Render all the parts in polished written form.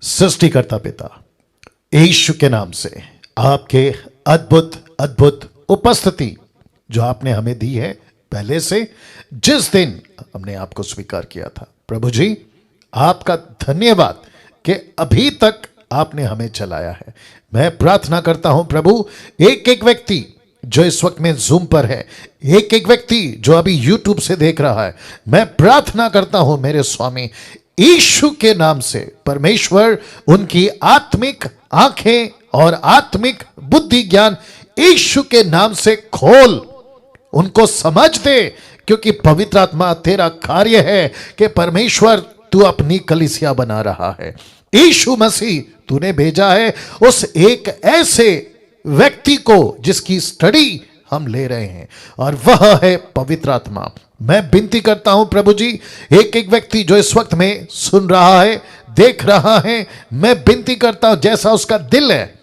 सृष्टिकर्ता पिता यीशु के नाम से आपके अद्भुत अद्भुत उपस्थिति जो आपने हमें दी है पहले से, जिस दिन हमने आपको स्वीकार किया था, प्रभु जी आपका धन्यवाद कि अभी तक आपने हमें चलाया है। मैं प्रार्थना करता हूं प्रभु, एक एक व्यक्ति जो इस वक्त में जूम पर है, एक एक व्यक्ति जो अभी यूट्यूब से देख रहा है, मैं प्रार्थना करता हूं मेरे स्वामी यीशु के नाम से, परमेश्वर उनकी आत्मिक आंखें और आत्मिक बुद्धि ज्ञान यीशु के नाम से खोल, उनको समझ दे, क्योंकि पवित्र आत्मा तेरा कार्य है कि परमेश्वर तू अपनी कलीसिया बना रहा है। यीशु मसीह तूने भेजा है उस एक ऐसे व्यक्ति को जिसकी स्टडी हम ले रहे हैं, और वह है पवित्र आत्मा। मैं विनती करता हूं प्रभु जी, एक एक व्यक्ति जो इस वक्त में सुन रहा है, देख रहा है, मैं विनती करता हूं जैसा उसका दिल है,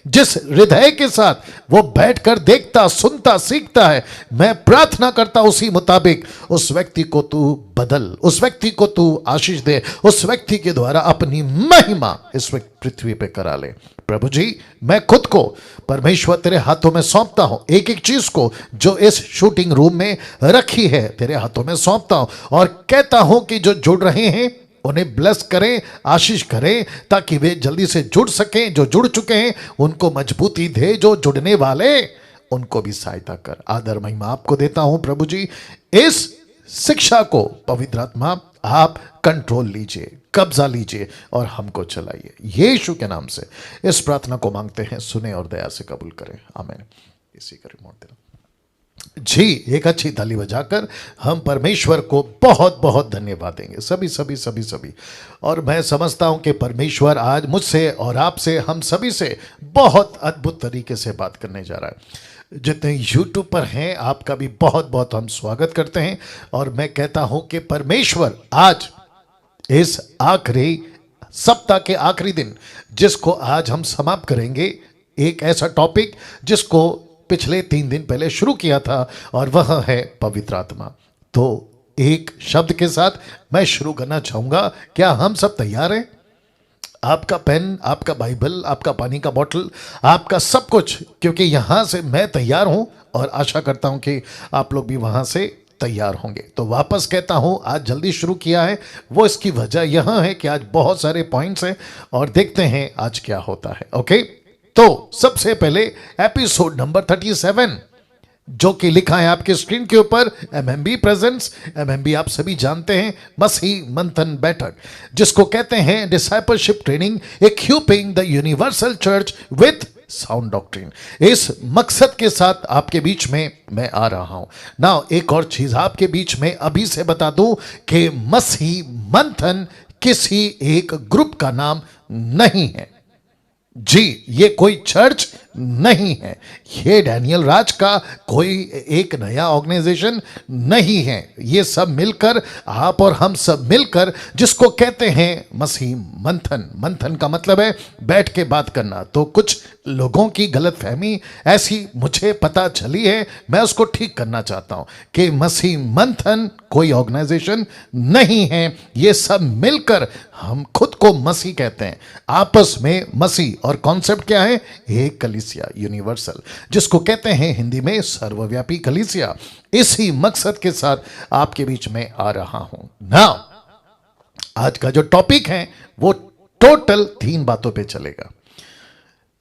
जिस हृदय के साथ वो बैठकर देखता, सुनता, सीखता है, मैं प्रार्थना करता उसी मुताबिक उस व्यक्ति को तू बदल, उस व्यक्ति को तू आशीष दे, उस व्यक्ति के द्वारा अपनी महिमा इस वक्त पृथ्वी पे करा ले। प्रभु जी मैं खुद को परमेश्वर तेरे हाथों में सौंपता हूं, एक एक चीज को जो इस शूटिंग रूम में रखी है तेरे हाथों में सौंपता हूं, और कहता हूं कि जो जुड़ रहे हैं उन्हें ब्लेस करें, आशीष करें, ताकि वे जल्दी से जुड़ सकें। जो जुड़ चुके हैं उनको मजबूती दे, जो जुड़ने वाले उनको भी सहायता कर। आदर महिमा आपको देता हूं प्रभु जी, इस शिक्षा को पवित्र आत्मा आप कंट्रोल लीजिए, कब्जा लीजिए और हमको चलाइए। यीशु के नाम से इस प्रार्थना को मांगते हैं, सुने और दया से कबूल करें, आमीन। इसी का रिमोट देना जी, एक अच्छी ताली बजाकर हम परमेश्वर को बहुत बहुत धन्यवाद देंगे, सभी सभी सभी सभी। और मैं समझता हूं कि परमेश्वर आज मुझसे और आपसे, हम सभी से बहुत अद्भुत तरीके से बात करने जा रहा है। जितने यूट्यूब पर हैं आपका भी बहुत बहुत हम स्वागत करते हैं, और मैं कहता हूं कि परमेश्वर आज इस आखिरी सप्ताह के आखिरी दिन, जिसको आज हम समाप्त करेंगे, एक ऐसा टॉपिक जिसको पिछले 3 दिन पहले शुरू किया था, और वह है पवित्र आत्मा। तो एक शब्द के साथ मैं शुरू करना चाहूंगा। क्या हम सब तैयार हैं? आपका पेन, आपका बाइबल, आपका पानी का बोतल, आपका सब कुछ, क्योंकि यहां से मैं तैयार हूं और आशा करता हूं कि आप लोग भी वहां से तैयार होंगे। तो वापस कहता हूं, आज जल्दी शुरू किया है, वो इसकी वजह यह है कि आज बहुत सारे पॉइंट्स हैं और देखते हैं आज क्या होता है। ओके, तो सबसे पहले एपिसोड नंबर 37 जो कि लिखा है आपके स्क्रीन के ऊपर, एमएमबी प्रेजेंट्स। एमएमबी आप सभी जानते हैं, मसीह मंथन बैठक, जिसको कहते हैं discipleship training equipping the universal church with sound doctrine. इस मकसद के साथ आपके बीच में मैं आ रहा हूं ना। एक और चीज आपके बीच में अभी से बता दूं कि मसीह मंथन किसी एक ग्रुप का नाम नहीं है जी, ये कोई चर्च नहीं है, ये डैनियल राज का कोई एक नया ऑर्गेनाइजेशन नहीं है। ये सब मिलकर, आप और हम सब मिलकर, जिसको कहते हैं मसीह मंथन। मंथन का मतलब है बैठ के बात करना। तो कुछ लोगों की गलतफहमी ऐसी मुझे पता चली है, मैं उसको ठीक करना चाहता हूं कि मसीह मंथन कोई ऑर्गेनाइजेशन नहीं है। ये सब मिलकर हम खुद को मसीह कहते हैं, आपस में मसीह, और कॉन्सेप्ट क्या है? एक कलीसिया यूनिवर्सल, जिसको कहते हैं हिंदी में सर्वव्यापी कलीसिया। इसी मकसद के साथ आपके बीच में आ रहा हूं ना। आज का जो टॉपिक है वो टोटल 3 बातों पे चलेगा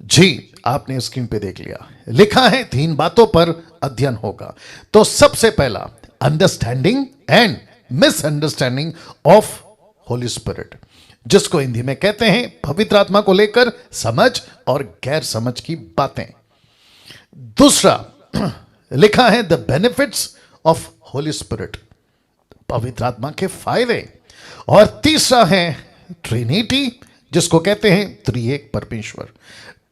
जी। आपने स्क्रीन पे देख लिया, लिखा है 3 बातों पर अध्ययन होगा। तो सबसे पहला, understanding and misunderstanding of Holi spirit, जिसको हिंदी में कहते हैं पवित्र आत्मा को लेकर समझ और गैर समझ की बातें। दूसरा लिखा है the benefits of Holi spirit, पवित्र आत्मा के फायदे। और तीसरा है ट्रिनिटी, जिसको कहते हैं त्रिएक परमेश्वर।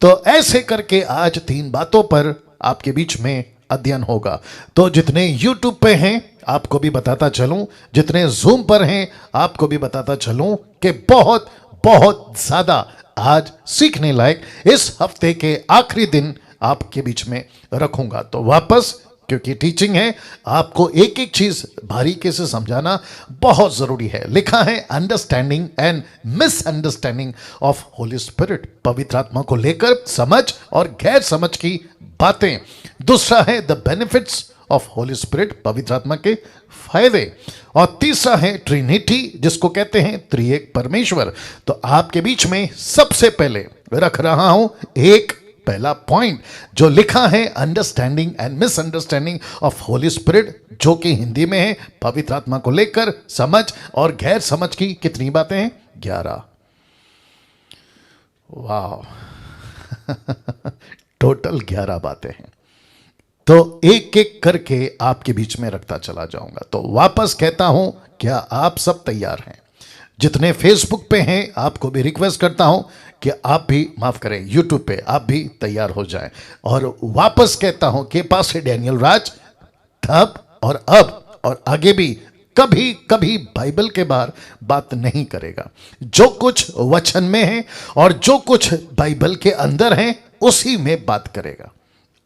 तो ऐसे करके आज 3 बातों पर आपके बीच में अध्ययन होगा। तो जितने YouTube पे हैं आपको भी बताता चलूं, जितने Zoom पर हैं आपको भी बताता चलूं कि बहुत बहुत ज्यादा आज सीखने लायक इस हफ्ते के आखिरी दिन आपके बीच में रखूंगा। तो वापस क्योंकि टीचिंग है, आपको एक एक चीज बारीकी से समझाना बहुत जरूरी है। लिखा है understanding and misunderstanding of Holi spirit, पवित्र आत्मा को लेकर समझ और गैर समझ की बातें। दूसरा है the benefits of Holi spirit, पवित्र आत्मा के फायदे। और तीसरा है ट्रिनिटी, जिसको कहते हैं त्रिएक परमेश्वर। तो आपके बीच में सबसे पहले रख रहा हूं एक पहला पॉइंट जो लिखा है understanding and misunderstanding of Holi spirit, जो कि हिंदी में है पवित्र आत्मा को लेकर समझ और गैर समझ की कितनी बातें हैं? 11। वाह टोटल 11 बातें हैं। तो एक एक करके आपके बीच में रखता चला जाऊंगा। तो वापस कहता हूं, क्या आप सब तैयार हैं? जितने फेसबुक पे हैं आपको भी रिक्वेस्ट करता हूं कि आप भी, माफ करें, यूट्यूब पे आप भी तैयार हो जाएं। और वापस कहता हूं कि पास्टर डैनियल राज तब और अब और आगे भी कभी कभी बाइबल के बाहर बात नहीं करेगा। जो कुछ वचन में है और जो कुछ बाइबल के अंदर है उसी में बात करेगा।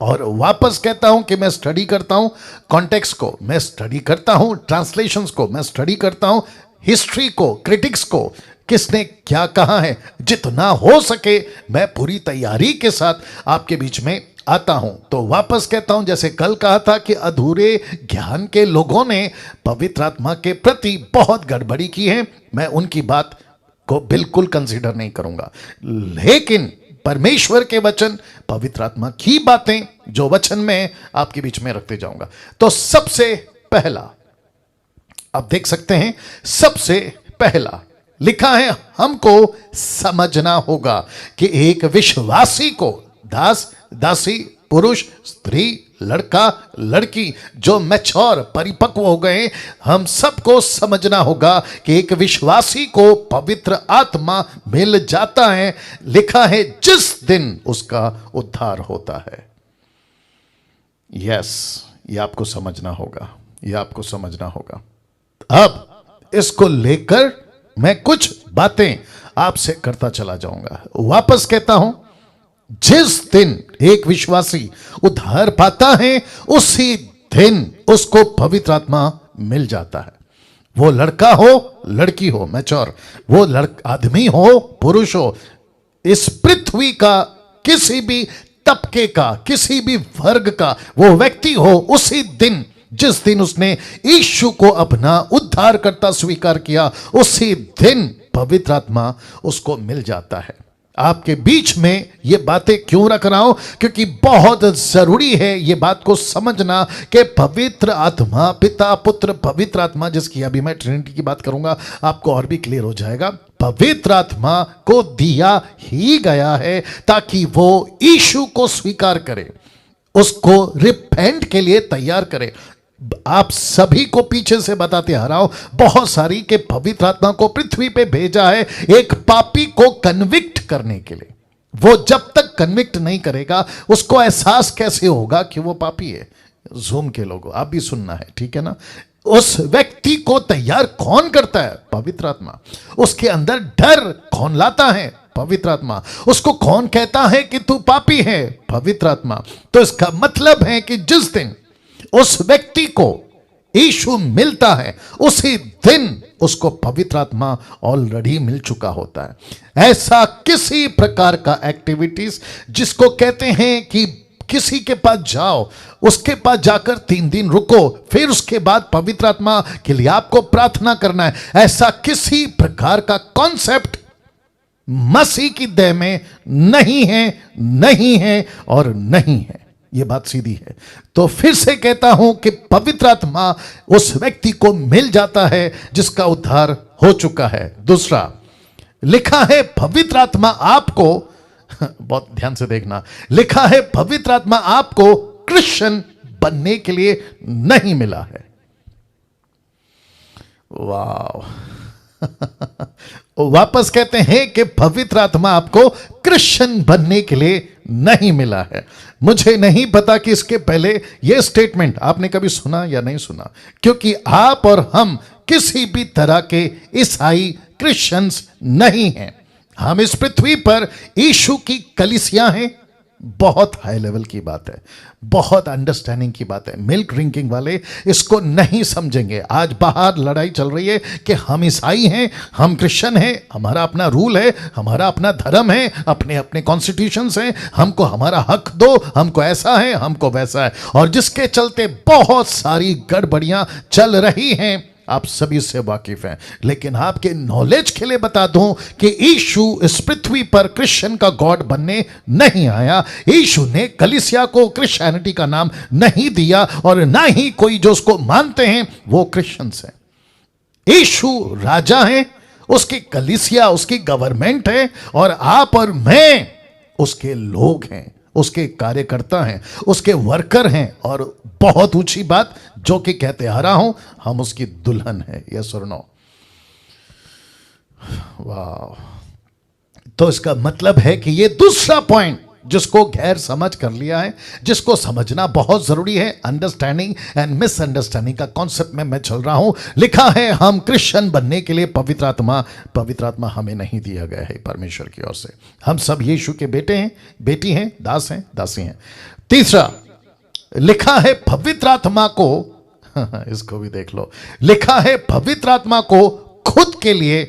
और वापस कहता हूं कि मैं स्टडी करता हूं कॉन्टेक्स्ट को, मैं स्टडी करता हूं ट्रांसलेशंस को, मैं स्टडी करता हूं हिस्ट्री को, क्रिटिक्स को, किसने क्या कहा है। जितना हो सके मैं पूरी तैयारी के साथ आपके बीच में आता हूं। तो वापस कहता हूं, जैसे कल कहा था कि अधूरे ज्ञान के लोगों ने पवित्र आत्मा के प्रति बहुत गड़बड़ी की है, मैं उनकी बात को बिल्कुल कंसीडर नहीं करूंगा। लेकिन परमेश्वर के वचन, पवित्र आत्मा की बातें जो वचन में आपके बीच में रखते जाऊंगा। तो सबसे पहला आप देख सकते हैं, सबसे पहला लिखा है हमको समझना होगा कि एक विश्वासी को, दास दासी, पुरुष स्त्री, लड़का लड़की जो मैच्योर परिपक्व हो गए, हम सबको समझना होगा कि एक विश्वासी को पवित्र आत्मा मिल जाता है। लिखा है जिस दिन उसका उद्धार होता है। यस, ये आपको समझना होगा, ये आपको समझना होगा। अब इसको लेकर मैं कुछ बातें आपसे करता चला जाऊंगा। वापस कहता हूं, जिस दिन एक विश्वासी उद्धार पाता है उसी दिन उसको पवित्र आत्मा मिल जाता है। वो लड़का हो, लड़की हो, मैच्योर, वो आदमी हो, पुरुष हो, इस पृथ्वी का किसी भी तबके का, किसी भी वर्ग का वो व्यक्ति हो, उसी दिन, जिस दिन उसने यीशु को अपना उद्धारकर्ता स्वीकार किया, उसी दिन पवित्र आत्मा उसको मिल जाता है। आपके बीच में ये बातें क्यों रख रहा हूं? क्योंकि बहुत जरूरी है ये बात को समझना कि पवित्र आत्मा, पिता पुत्र पवित्र आत्मा, जिसकी अभी मैं ट्रिनिटी की बात करूंगा आपको और भी क्लियर हो जाएगा। पवित्र आत्मा को दिया ही गया है ताकि वो यीशु को स्वीकार करे, उसको रिपेंट के लिए तैयार करे। आप सभी को पीछे से बताते आ रहा हूं बहुत सारी के पवित्र आत्मा को पृथ्वी पे भेजा है एक पापी को कन्विक्ट करने के लिए। वो जब तक कन्विक्ट नहीं करेगा उसको एहसास कैसे होगा कि वो पापी है? जूम के लोगों, आप भी सुनना है, ठीक है ना? उस व्यक्ति को तैयार कौन करता है? पवित्र आत्मा। उसके अंदर डर कौन लाता है? पवित्र आत्मा। उसको कौन कहता है कि तू पापी है? पवित्र आत्मा। तो इसका मतलब है कि जिस दिन उस व्यक्ति को यीशु मिलता है उसी दिन उसको पवित्र आत्मा ऑलरेडी मिल चुका होता है। ऐसा किसी प्रकार का एक्टिविटीज जिसको कहते हैं कि किसी के पास जाओ, उसके पास जाकर 3 दिन रुको, फिर उसके बाद पवित्र आत्मा के लिए आपको प्रार्थना करना है, ऐसा किसी प्रकार का कॉन्सेप्ट मसीह की देह में नहीं है, नहीं है और नहीं है। यह बात सीधी है। तो फिर से कहता हूं कि पवित्र आत्मा उस व्यक्ति को मिल जाता है जिसका उद्धार हो चुका है। दूसरा लिखा है पवित्र आत्मा आपको, बहुत ध्यान से देखना, लिखा है पवित्र आत्मा आपको क्रिश्चियन बनने के लिए नहीं मिला है। वाह वापस कहते हैं कि पवित्र आत्मा आपको क्रिश्चियन बनने के लिए नहीं मिला है। मुझे नहीं पता कि इसके पहले यह स्टेटमेंट आपने कभी सुना या नहीं सुना, क्योंकि आप और हम किसी भी तरह के ईसाई क्रिश्चियंस नहीं हैं। हम इस पृथ्वी पर यीशु की कलीसिया हैं, बहुत हाई लेवल की बात है, बहुत अंडरस्टैंडिंग की बात है। मिल्क ड्रिंकिंग वाले इसको नहीं समझेंगे। आज बाहर लड़ाई चल रही है कि हम ईसाई हैं, हम क्रिश्चियन हैं, हमारा अपना रूल है, हमारा अपना धर्म है, अपने अपने कॉन्स्टिट्यूशंस हैं, हमको हमारा हक दो, हमको ऐसा है, हमको वैसा है, और जिसके चलते बहुत सारी गड़बड़ियां चल रही हैं। आप सभी से वाकिफ हैं, लेकिन आपके नॉलेज के लिए बता दूं कि यीशु इस पृथ्वी पर क्रिश्चियन का गॉड बनने नहीं आया। यीशु ने कलीसिया को क्रिश्चियनिटी का नाम नहीं दिया, और ना ही कोई जो उसको मानते हैं वो क्रिश्चियंस हैं। यीशु राजा है, उसकी कलीसिया उसकी गवर्नमेंट है, और आप और मैं उसके लोग हैं, उसके कार्यकर्ता हैं, उसके वर्कर हैं। और बहुत ऊंची बात जो कि कहते आ रहा हूं, हम उसकी दुल्हन है। यस और नो? वाह! तो इसका मतलब है कि ये दूसरा पॉइंट जिसको गैर समझ कर लिया है, जिसको समझना बहुत जरूरी है। अंडरस्टैंडिंग एंड मिसअंडरस्टैंडिंग का कॉन्सेप्ट में मैं चल रहा हूं। लिखा है हम क्रिश्चियन बनने के लिए पवित्र आत्मा हमें नहीं दिया गया है परमेश्वर की ओर से। हम सब यीशु के बेटे हैं, बेटी हैं, दास हैं, दासी हैं। तीसरा, लिखा है पवित्र आत्मा को इसको भी देख लो, लिखा है पवित्र आत्मा को खुद के लिए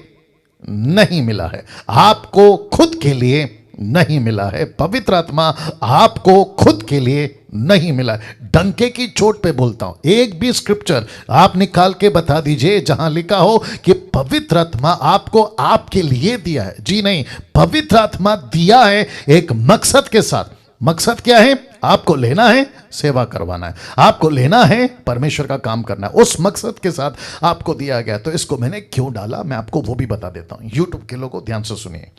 नहीं मिला है। आपको खुद के लिए नहीं मिला है। पवित्र आत्मा आपको खुद के लिए नहीं मिला है। डंके की चोट पे बोलता हूं, एक भी स्क्रिप्चर आप निकाल के बता दीजिए जहां लिखा हो कि पवित्र आत्मा आपको आपके लिए दिया है। जी नहीं, पवित्र आत्मा दिया है एक मकसद के साथ। मकसद क्या है? आपको लेना है, सेवा करवाना है, आपको लेना है, परमेश्वर का काम करना है। उस मकसद के साथ आपको दिया गया। तो इसको मैंने क्यों डाला, मैं आपको वो भी बता देता हूं। यूट्यूब के लोगों ध्यान से सुनिए।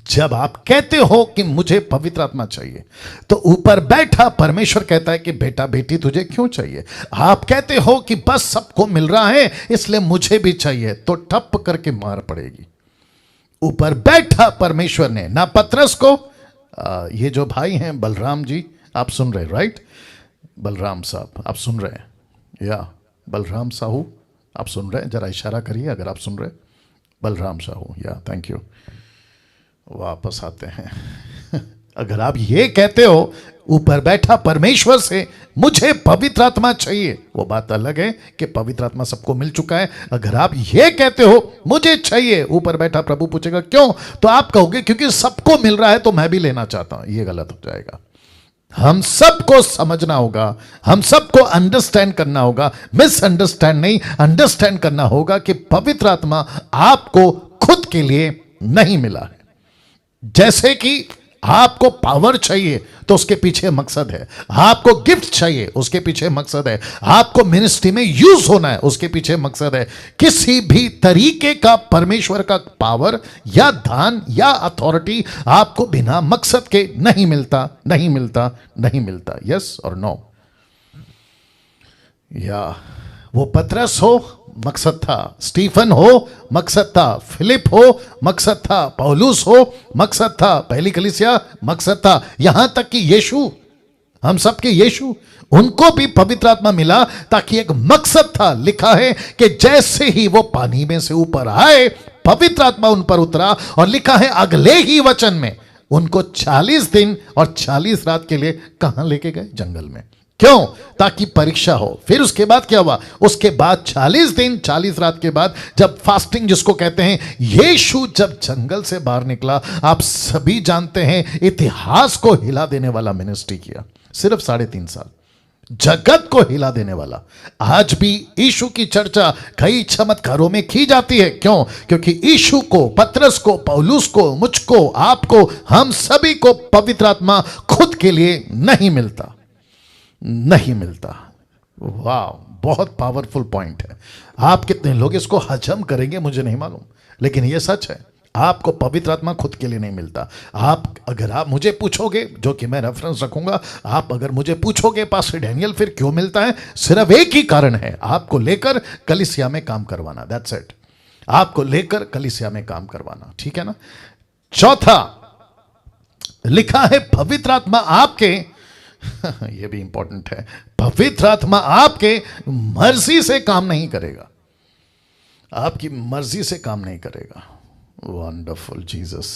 जब आप कहते हो कि मुझे पवित्र आत्मा चाहिए, तो ऊपर बैठा परमेश्वर कहता है कि बेटा बेटी तुझे क्यों चाहिए। आप कहते हो कि बस सबको मिल रहा है इसलिए मुझे भी चाहिए, तो ठप करके मार पड़ेगी। ऊपर बैठा परमेश्वर ने ना पतरस को, ये जो भाई हैं बलराम जी, आप सुन रहे राइट? बलराम साहब आप सुन रहे हैं, या बलराम साहू आप सुन रहे हैं? जरा इशारा करिए अगर आप सुन रहे। बलराम साहू, या थैंक यू। वापस आते हैं अगर आप ये कहते हो ऊपर बैठा परमेश्वर से मुझे पवित्र आत्मा चाहिए, वो बात अलग है कि पवित्र आत्मा सबको मिल चुका है। अगर आप ये कहते हो मुझे चाहिए, ऊपर बैठा प्रभु पूछेगा क्यों, तो आप कहोगे क्योंकि सबको मिल रहा है तो मैं भी लेना चाहता हूं। ये गलत हो जाएगा। हम सबको समझना होगा, हम सबको अंडरस्टैंड करना होगा, मिसअंडरस्टैंड नहीं, अंडरस्टैंड करना होगा कि पवित्र आत्मा आपको खुद के लिए नहीं मिला है। जैसे कि आपको पावर चाहिए तो उसके पीछे मकसद है, आपको गिफ्ट चाहिए उसके पीछे मकसद है, आपको मिनिस्ट्री में यूज होना है उसके पीछे मकसद है। किसी भी तरीके का परमेश्वर का पावर या दान या अथॉरिटी आपको बिना मकसद के नहीं मिलता, नहीं मिलता, नहीं मिलता। यस और नो? या वो पतरस हो मकसद था, स्टीफन हो मकसद था, फिलिप हो मकसद था, पौलुस हो मकसद था, पहली कलीसिया मकसद था, यहां तक कि यीशु, हम सबके यीशु, उनको भी पवित्र आत्मा मिला ताकि एक मकसद था। लिखा है कि जैसे ही वो पानी में से ऊपर आए पवित्र आत्मा उन पर उतरा, और लिखा है अगले ही वचन में उनको 40 दिन और 40 रात के लिए कहां लेके गए? जंगल में। क्यों? ताकि परीक्षा हो। फिर उसके बाद क्या हुआ? उसके बाद 40 दिन 40 रात के बाद जब फास्टिंग जिसको कहते हैं, यीशु जब जंगल से बाहर निकला, आप सभी जानते हैं इतिहास को हिला देने वाला मिनिस्ट्री किया। सिर्फ 3.5 साल जगत को हिला देने वाला। आज भी यीशु की चर्चा कई चमत्कारों में की जाती है। क्यों? क्योंकि यीशु को, पतरस को, पौलुस को, मुझको, आपको, हम सभी को पवित्र आत्मा खुद के लिए नहीं मिलता, नहीं मिलता। वाह, बहुत पावरफुल पॉइंट है। आप कितने लोग इसको हजम करेंगे मुझे नहीं मालूम, लेकिन यह सच है। आपको पवित्र आत्मा खुद के लिए नहीं मिलता। अगर आप मुझे पूछोगे, जो कि मैं रेफरेंस रखूंगा, आप अगर मुझे पूछोगे पास्टर डैनियल फिर क्यों मिलता है, सिर्फ एक ही कारण है, आपको लेकर कलीसिया में काम करवाना। That's it. आपको लेकर कलीसिया में काम करवाना, ठीक है ना? चौथा, लिखा है पवित्र आत्मा आपके यह भी इंपॉर्टेंट है, पवित्र आत्मा आपके मर्जी से काम नहीं करेगा, आपकी मर्जी से काम नहीं करेगा। Wonderful Jesus.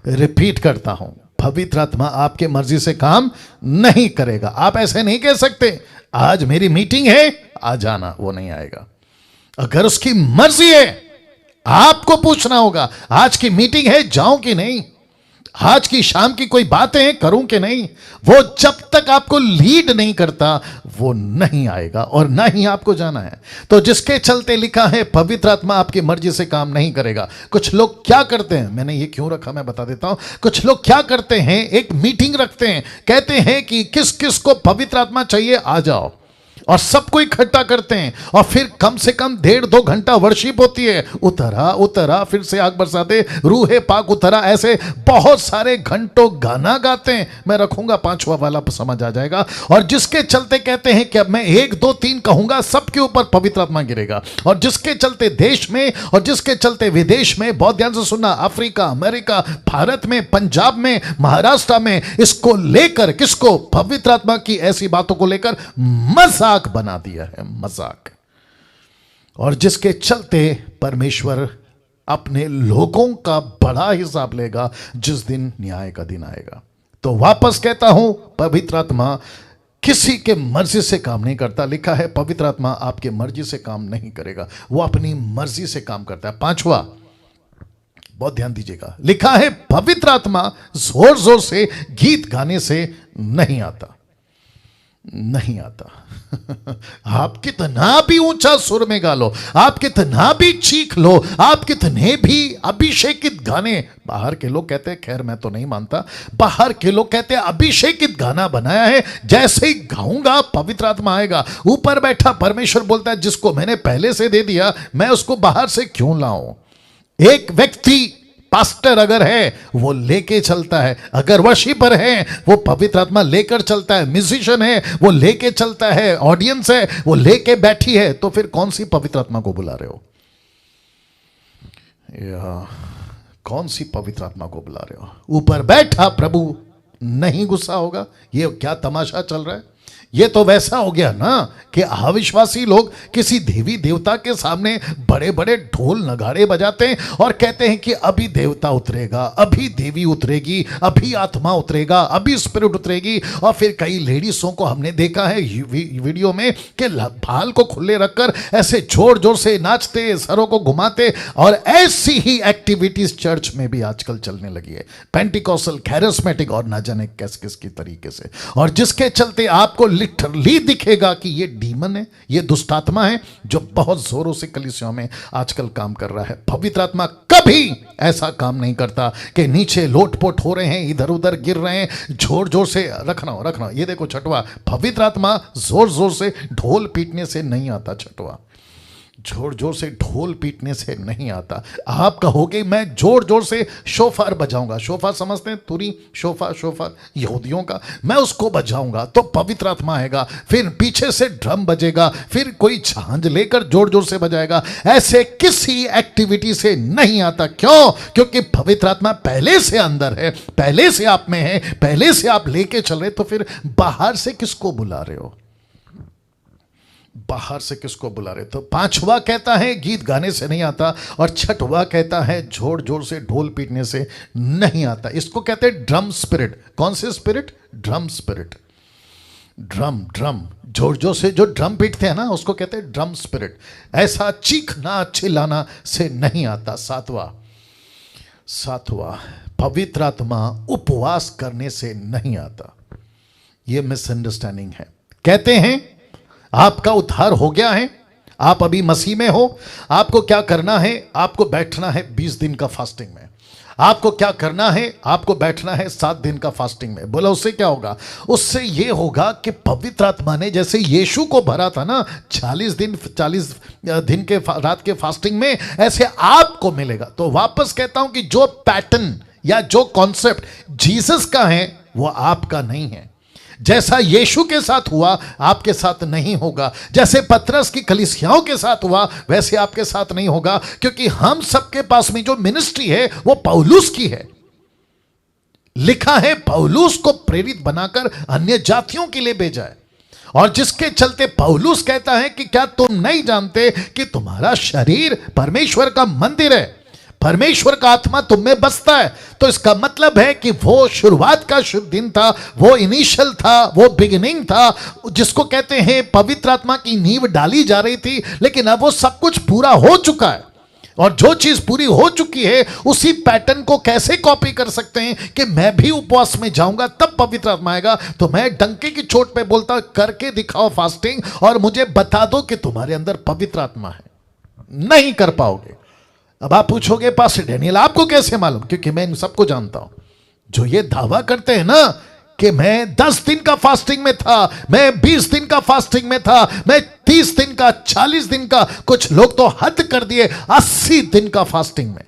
रिपीट करता हूं, पवित्र आत्मा आपके मर्जी से काम नहीं करेगा। आप ऐसे नहीं कह सकते आज मेरी मीटिंग है आ जाना, वो नहीं आएगा। अगर उसकी मर्जी है आपको पूछना होगा आज की मीटिंग है जाऊं कि नहीं, आज की शाम की कोई बातें हैं करूं कि नहीं। वो जब तक आपको लीड नहीं करता वो नहीं आएगा और ना ही आपको जाना है। तो जिसके चलते लिखा है पवित्र आत्मा आपकी मर्जी से काम नहीं करेगा। कुछ लोग क्या करते हैं, मैंने ये क्यों रखा मैं बता देता हूं। कुछ लोग क्या करते हैं, एक मीटिंग रखते हैं, कहते हैं कि किस किस को पवित्र आत्मा चाहिए आ जाओ, और सबको इकट्ठा करते हैं और फिर कम से कम 1.5-2 घंटा वर्शिप होती है। उतरा उतरा, फिर से आग बरसाते, रूहे पाक उतरा, ऐसे बहुत सारे घंटों गाना गाते हैं। मैं रखूंगा 5वां वाला समझ आ जाएगा। और जिसके चलते कहते हैं कि अब मैं 1 2 3 कहूंगा सबके ऊपर पवित्र आत्मा गिरेगा। और जिसके चलते देश में और जिसके चलते विदेश में, बहुत ध्यान से सुनना, अफ्रीका, अमेरिका, भारत में, पंजाब में, महाराष्ट्र में, इसको लेकर किसको, पवित्र आत्मा की ऐसी बातों को लेकर मजाक बना दिया है, मजाक। और जिसके चलते परमेश्वर अपने लोगों का बड़ा हिसाब लेगा जिस दिन न्याय का दिन आएगा। तो वापस कहता हूं, पवित्र आत्मा किसी के मर्जी से काम नहीं करता। लिखा है पवित्र आत्मा आपके मर्जी से काम नहीं करेगा, वो अपनी मर्जी से काम करता है। 5वां, बहुत ध्यान दीजिएगा, लिखा है पवित्र आत्मा जोर जोर से गीत गाने से नहीं आता, नहीं आता। आप कितना भी ऊंचा सुर में गा लो, आप कितना भी चीख लो, आप कितने भी अभिषेकित गाने, बाहर के लोग कहते हैं, खैर मैं तो नहीं मानता, बाहर के लोग कहते हैं अभिषेकित गाना बनाया है, जैसे ही गाऊंगा पवित्र आत्मा आएगा। ऊपर बैठा परमेश्वर बोलता है जिसको मैंने पहले से दे दिया मैं उसको बाहर से क्यों लाऊं। एक व्यक्ति पास्टर अगर है वो लेके चलता है, अगर वर्शिपर है वो पवित्र आत्मा लेकर चलता है, म्यूजिशियन है वो लेके चलता है, ऑडियंस है वो लेके बैठी है, तो फिर कौन सी पवित्र आत्मा को बुला रहे हो, या कौन सी पवित्र आत्मा को बुला रहे हो। ऊपर बैठा प्रभु नहीं गुस्सा होगा। ये क्या तमाशा चल रहा है। ये तो वैसा हो गया ना कि अविश्वासी लोग किसी देवी देवता के सामने बड़े बड़े ढोल नगाड़े बजाते हैं और कहते हैं कि अभी देवता उतरेगा, अभी देवी उतरेगी, अभी आत्मा उतरेगा, अभी स्पिरिट उतरेगी। और फिर कई लेडीजों को हमने देखा है वीडियो में कि बाल को खुले रखकर ऐसे जोर जोर से नाचते, सरों को घुमाते, और ऐसी ही एक्टिविटीज चर्च में भी आजकल चलने लगी है, पेंटिकॉस्टल, कैरिस्मेटिक और ना जाने किस किस की तरीके से। और जिसके चलते आपको लिटरली दिखेगा कि ये डीमन है, ये दुष्टात्मा है जो बहुत जोरों से कलीसियाओं में आजकल काम कर रहा है। पवित्र आत्मा कभी ऐसा काम नहीं करता कि नीचे लोटपोट हो रहे हैं, इधर उधर गिर रहे हैं, जोर जोर से रखना। ये देखो 6वां, पवित्र आत्मा जोर जोर से ढोल पीटने से नहीं आता। 6वां, जोर जोर से ढोल पीटने से नहीं आता। आप कहोगे मैं जोर जोर से शोफार बजाऊंगा, शोफार समझते हैं, तुरी, शोफार यहूदियों का, मैं उसको बजाऊंगा तो पवित्र आत्मा आएगा। फिर पीछे से ड्रम बजेगा, फिर कोई झांझ लेकर जोर जोर से बजाएगा। ऐसे किसी एक्टिविटी से नहीं आता। क्यों? क्योंकि पवित्र आत्मा पहले से अंदर है, पहले से आप में है, पहले से आप लेके चल रहे, तो फिर बाहर से किसको बुला रहे हो, बाहर से किसको बुला रहे। तो 5वां कहता है गीत गाने से नहीं आता, और 6वां कहता है जोर जोर से ढोल पीटने से नहीं आता। इसको कहते हैं ड्रम स्पिरिट। कौन से स्पिरिट? Drum spirit. ड्रम जोर जोर से जो ड्रम पीटते हैं ना उसको कहते हैं ड्रम स्पिरिट। ऐसा चीखना चिल्लाना से नहीं आता। 7वां पवित्र आत्मा उपवास करने से नहीं आता। यह मिसअंडरस्टैंडिंग है। कहते हैं आपका उद्धार हो गया है, आप अभी मसीह में हो, आपको क्या करना है, आपको बैठना है 20 दिन का फास्टिंग में, आपको क्या करना है, आपको बैठना है 7 दिन का फास्टिंग में। बोला उससे क्या होगा? उससे ये होगा कि पवित्र आत्मा ने जैसे यीशु को भरा था ना 40 दिन के रात के फास्टिंग में, ऐसे आपको मिलेगा। तो वापस कहता हूं कि जो पैटर्न या जो कॉन्सेप्ट जीसस का है वो आपका नहीं है। जैसा यीशु के साथ हुआ आपके साथ नहीं होगा, जैसे पतरस की कलीसियाओं के साथ हुआ वैसे आपके साथ नहीं होगा, क्योंकि हम सबके पास में जो मिनिस्ट्री है वो पौलुस की है। लिखा है पौलुस को प्रेरित बनाकर अन्य जातियों के लिए भेजा है, और जिसके चलते पौलुस कहता है कि क्या तुम नहीं जानते कि तुम्हारा शरीर परमेश्वर का मंदिर है। परमेश्वर का आत्मा तुम में बसता है, तो इसका मतलब है कि वो शुरुआत का शुभ दिन था, वो इनिशियल था, वो बिगिनिंग था, जिसको कहते हैं पवित्र आत्मा की नींव डाली जा रही थी। लेकिन अब वो सब कुछ पूरा हो चुका है, और जो चीज पूरी हो चुकी है उसी पैटर्न को कैसे कॉपी कर सकते हैं कि मैं भी उपवास में जाऊंगा तब पवित्र आत्मा आएगा। तो मैं डंके की चोट पे बोलता, करके दिखाओ फास्टिंग और मुझे बता दो कि तुम्हारे अंदर पवित्र आत्मा है। नहीं कर पाओगे। अब आप पूछोगे पास्टर डैनियल आपको कैसे मालूम? क्योंकि मैं इन सबको जानता हूं जो ये दावा करते हैं ना कि मैं 10 दिन का फास्टिंग में था, मैं 20 दिन का फास्टिंग में था, मैं 30 दिन का, 40 दिन का, कुछ लोग तो हद कर दिए 80 दिन का फास्टिंग में।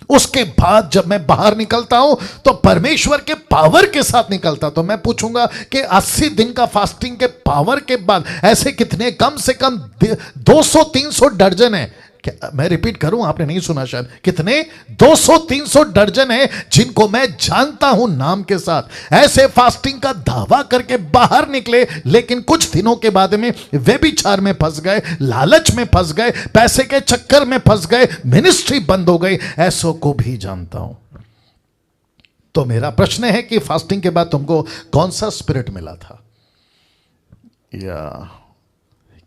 उसके बाद जब मैं बाहर निकलता हूं तो परमेश्वर के पावर के साथ निकलता। तो मैं पूछूंगा कि 80 दिन का फास्टिंग के पावर के बाद ऐसे कितने, कम से कम 200-300 दर्जन है। मैं रिपीट करूं, आपने नहीं सुना शायद, कितने 200-300 दर्जन है जिनको मैं जानता हूं नाम के साथ, ऐसे फास्टिंग का दावा करके बाहर निकले, लेकिन कुछ दिनों के बाद में व्यभिचार में फंस गए, लालच में फंस गए, पैसे के चक्कर में फंस गए, मिनिस्ट्री बंद हो गई। ऐसों को भी जानता हूं। तो मेरा प्रश्न है कि फास्टिंग के बाद तुमको कौन सा स्पिरिट मिला था? या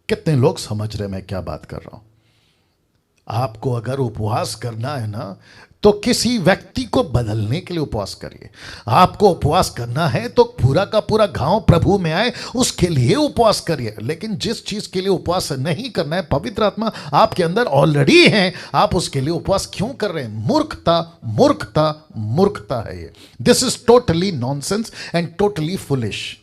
कितने लोग समझ रहे मैं क्या बात कर रहा हूं? आपको अगर उपवास करना है ना तो किसी व्यक्ति को बदलने के लिए उपवास करिए। आपको उपवास करना है तो पूरा का पूरा गांव प्रभु में आए उसके लिए उपवास करिए। लेकिन जिस चीज के लिए उपवास नहीं करना है, पवित्र आत्मा आपके अंदर ऑलरेडी है, आप उसके लिए उपवास क्यों कर रहे हैं? मूर्खता, मूर्खता, मूर्खता है ये। This is totally nonsense and totally foolish.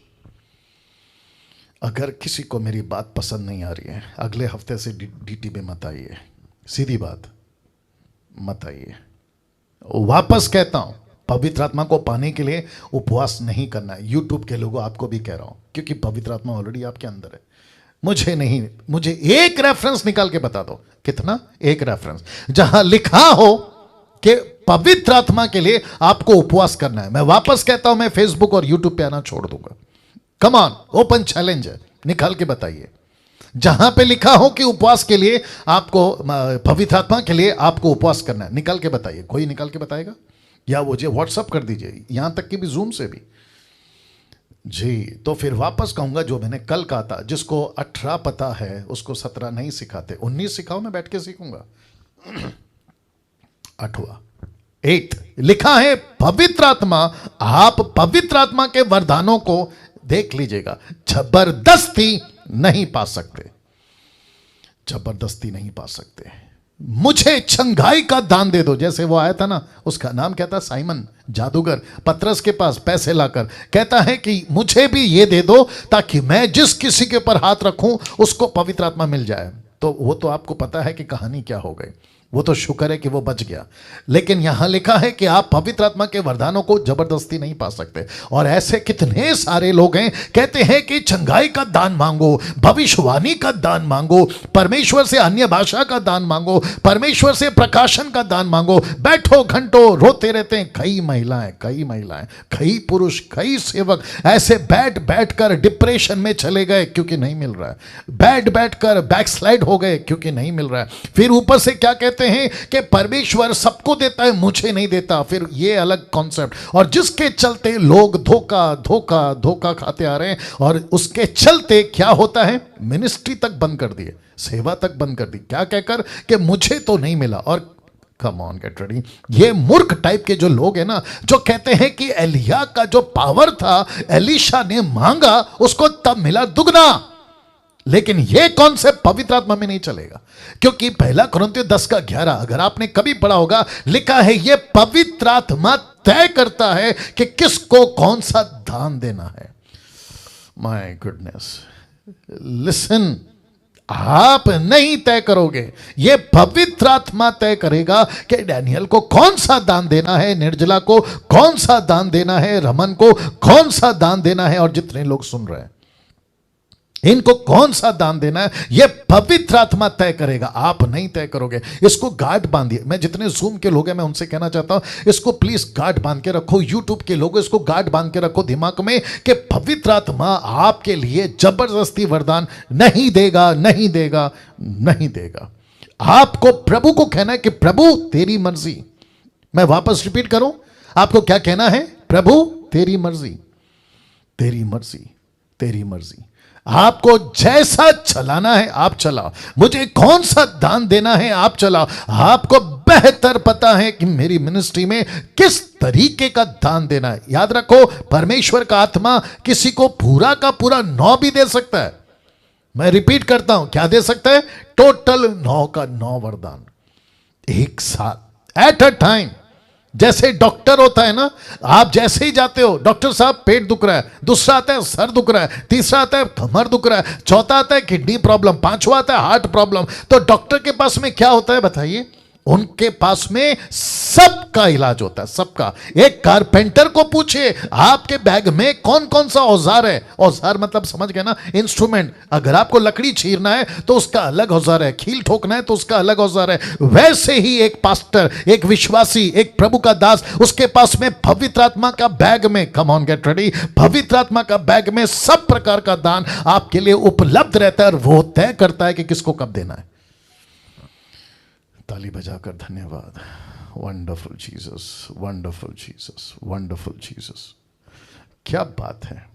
अगर किसी को मेरी बात पसंद नहीं आ रही है, अगले हफ्ते से डीटी में मत आइए। सीधी बात, मत आइए। वापस कहता हूं, पवित्र आत्मा को पाने के लिए उपवास नहीं करना है। यूट्यूब के लोगों, आपको भी कह रहा हूं, क्योंकि पवित्र आत्मा ऑलरेडी आपके अंदर है। मुझे नहीं, मुझे एक रेफरेंस निकाल के बता दो। कितना? एक रेफरेंस जहां लिखा हो कि पवित्र आत्मा के लिए आपको उपवास करना है। मैं वापस कहता हूं, मैं फेसबुक और यूट्यूब पे आना छोड़ दूंगा। कम ऑन, ओपन चैलेंज है, निकाल के बताइए जहां पे लिखा हो कि उपवास के लिए आपको, पवित्र आत्मा के लिए आपको उपवास करना है। निकाल के बताइए। कोई निकाल के बताएगा? या वो जो व्हाट्सअप कर दीजिए, यहां तक कि भी जूम से भी जी। तो फिर वापस कहूंगा जो मैंने कल कहा था, जिसको 18 पता है उसको 17 नहीं सिखाते। 19 सिखाओ, मैं बैठ के सीखूंगा। 8 लिखा है पवित्र आत्मा, आप पवित्र आत्मा के वरदानों को देख लीजिएगा, जबरदस्ती नहीं पा सकते, जबरदस्ती नहीं पा सकते। मुझे छंगाई का दान दे दो, जैसे वो आया था ना, उसका नाम क्या था? साइमन जादूगर, पतरस के पास पैसे लाकर कहता है कि मुझे भी ये दे दो ताकि मैं जिस किसी के ऊपर हाथ रखूं उसको पवित्र आत्मा मिल जाए। तो वो तो आपको पता है कि कहानी क्या हो गई। वो तो शुक्र है कि वो बच गया। लेकिन यहां लिखा है कि आप पवित्र आत्मा के वरदानों को जबरदस्ती नहीं पा सकते। और ऐसे कितने सारे लोग हैं, कहते हैं कि चंगाई का दान मांगो, भविष्यवाणी का दान मांगो, परमेश्वर से अन्य भाषा का दान मांगो, परमेश्वर से प्रकाशन का दान मांगो। बैठो घंटों रोते रहते हैं। कई महिलाएं, कई पुरुष, कई सेवक ऐसे बैठ कर डिप्रेशन में चले गए क्योंकि नहीं मिल रहा है। बैठ कर बैकस्लाइड हो गए क्योंकि नहीं मिल रहा है। फिर ऊपर से क्या कहते हैं कि परमेश्वर सबको देता है, मुझे नहीं देता। फिर ये अलग कॉन्सेप्ट, और जिसके चलते लोग धोखा खाते आ रहे हैं। और उसके चलते क्या होता है? मिनिस्ट्री तक बंद कर दी, सेवा तक बंद कर दी। क्या कहकर कि मुझे तो नहीं मिला। और कम ऑन, गेट रेडी। ये मूर्ख टाइप के जो लोग हैं ना, जो कहते हैं कि एलिया का जो पावर था, एलीशा ने मांगा उसको तब मिला दुगना। लेकिन यह कॉन्सेप्ट पवित्र आत्मा में नहीं चलेगा, क्योंकि 1 कुरिन्थियों 10:11 अगर आपने कभी पढ़ा होगा, लिखा है यह पवित्र आत्मा तय करता है कि किसको कौन सा दान देना है। माय गुडनेस, लिसन, आप नहीं तय करोगे, यह पवित्र आत्मा तय करेगा कि डैनियल को कौन सा दान देना है, निर्जला को कौन सा दान देना है, रमन को कौन सा दान देना है, और जितने लोग सुन रहे हैं इनको कौन सा दान देना है, यह पवित्र आत्मा तय करेगा, आप नहीं तय करोगे। इसको गार्ड बांधिए। मैं जितने जूम के लोग हैं मैं उनसे कहना चाहता हूं, इसको प्लीज गार्ड बांध के रखो। यूट्यूब के लोग इसको गार्ड बांध के रखो दिमाग में कि पवित्र आत्मा आपके लिए जबरदस्ती वरदान नहीं देगा, नहीं देगा, नहीं देगा। आपको प्रभु को कहना है कि प्रभु तेरी मर्जी, मैं वापस रिपीट करूं, आपको क्या कहना है? प्रभु तेरी मर्जी, तेरी मर्जी, तेरी मर्जी। आपको जैसा चलाना है आप चलाओ, मुझे कौन सा दान देना है आप चलाओ। आपको बेहतर पता है कि मेरी मिनिस्ट्री में किस तरीके का दान देना है। याद रखो, परमेश्वर का आत्मा किसी को पूरा का पूरा 9 भी दे सकता है। मैं रिपीट करता हूं, क्या दे सकता है? टोटल 9 का 9 वरदान एक साथ, एट अ टाइम। जैसे डॉक्टर होता है ना, आप जैसे ही जाते हो, डॉक्टर साहब पेट दुख रहा है, दूसरा आता है सर दुख रहा है, तीसरा आता है कमर दुख रहा है, चौथा आता है किडनी प्रॉब्लम, पांचवा आता है हार्ट प्रॉब्लम। तो डॉक्टर के पास में क्या होता है बताइए? उनके पास में सबका इलाज होता है, सबका। एक कारपेंटर को पूछिए आपके बैग में कौन कौन सा औजार है। औजार मतलब समझ गए ना, इंस्ट्रूमेंट। अगर आपको लकड़ी चीरना है तो उसका अलग औजार है, कील ठोकना है तो उसका अलग औजार है। वैसे ही एक पास्टर, एक विश्वासी, एक प्रभु का दास, उसके पास में पवित्र आत्मा का बैग में, कम ऑन गेट रेडी, पवित्र आत्मा का बैग में सब प्रकार का दान आपके लिए उपलब्ध रहता है और वो तय करता है कि किसको कब देना है। ताली बजाकर धन्यवाद। Wonderful Jesus, wonderful Jesus, wonderful Jesus. क्या बात है।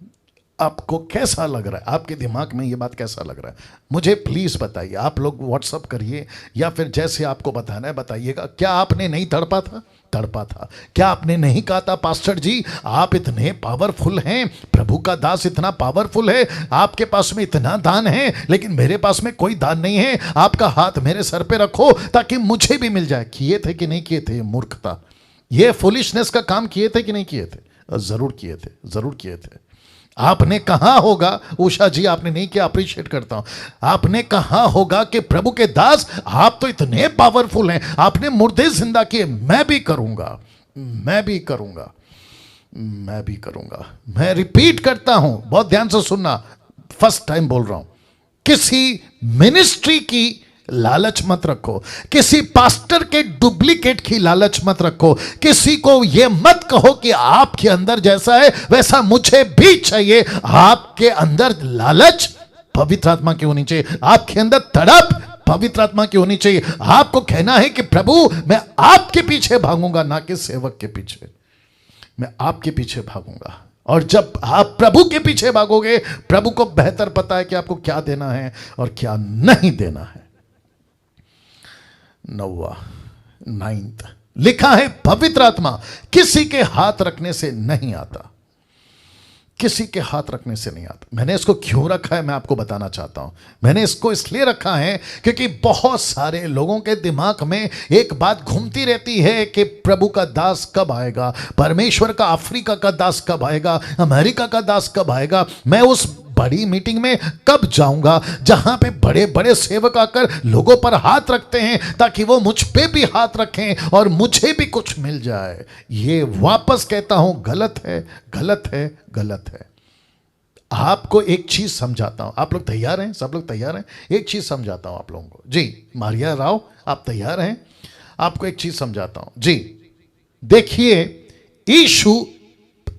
आपको कैसा लग रहा है? आपके दिमाग में ये बात कैसा लग रहा है? मुझे प्लीज बताइए। आप लोग व्हाट्सअप करिए या फिर जैसे आपको बताना है बताइएगा। क्या आपने नहीं तड़पा था? तड़पा था। क्या आपने नहीं कहा था पास्टर जी आप इतने पावरफुल हैं, प्रभु का दास इतना पावरफुल है, आपके पास में इतना दान है लेकिन मेरे पास में कोई दान नहीं है, आपका हाथ मेरे सर पे रखो ताकि मुझे भी मिल जाए। किए थे कि नहीं किए थे? मूर्खता, ये फुलिशनेस का काम किए थे कि नहीं किए थे? जरूर किए थे, जरूर किए थे। आपने कहा होगा, उषा जी आपने नहीं किया, अप्रिशिएट करता हूं। आपने कहा होगा कि प्रभु के दास आप तो इतने पावरफुल हैं, आपने मुर्दे जिंदा किए। मैं भी करूंगा, मैं भी करूंगा, मैं भी करूंगा। मैं रिपीट करता हूं, बहुत ध्यान से सुनना, फर्स्ट टाइम बोल रहा हूं। किसी मिनिस्ट्री की लालच मत रखो, किसी पास्टर के डुप्लीकेट की लालच मत रखो, किसी को यह मत कहो कि आपके अंदर जैसा है वैसा मुझे भी चाहिए। आपके अंदर लालच पवित्र आत्मा की होनी चाहिए, आपके अंदर तड़प पवित्र आत्मा की होनी चाहिए। आपको कहना है कि प्रभु मैं आपके पीछे भागूंगा, ना कि सेवक के पीछे, मैं आपके पीछे भागूंगा। और जब आप प्रभु के पीछे भागोगे, प्रभु को बेहतर पता है कि आपको क्या देना है और क्या नहीं देना है। 9th लिखा है पवित्र आत्मा किसी के हाथ रखने से नहीं आता, किसी के हाथ रखने से नहीं आता। मैंने इसको क्यों रखा है मैं आपको बताना चाहता हूं। मैंने इसको इसलिए रखा है क्योंकि बहुत सारे लोगों के दिमाग में एक बात घूमती रहती है कि प्रभु का दास कब आएगा, परमेश्वर का अफ्रीका का दास कब आएगा, अमेरिका का दास कब आएगा, मैं उस बड़ी मीटिंग में कब जाऊंगा जहां पे बड़े बड़े सेवक आकर लोगों पर हाथ रखते हैं ताकि वो मुझ पे भी हाथ रखें और मुझे भी कुछ मिल जाए। ये वापस कहता हूं गलत है, गलत है, गलत है। आपको एक चीज समझाता हूं, आप लोग तैयार हैं? सब लोग तैयार हैं? एक चीज समझाता हूं आप लोगों को। जी मारिया राव आप तैयार हैं? आपको एक चीज समझाता हूं। जी देखिए, यीशु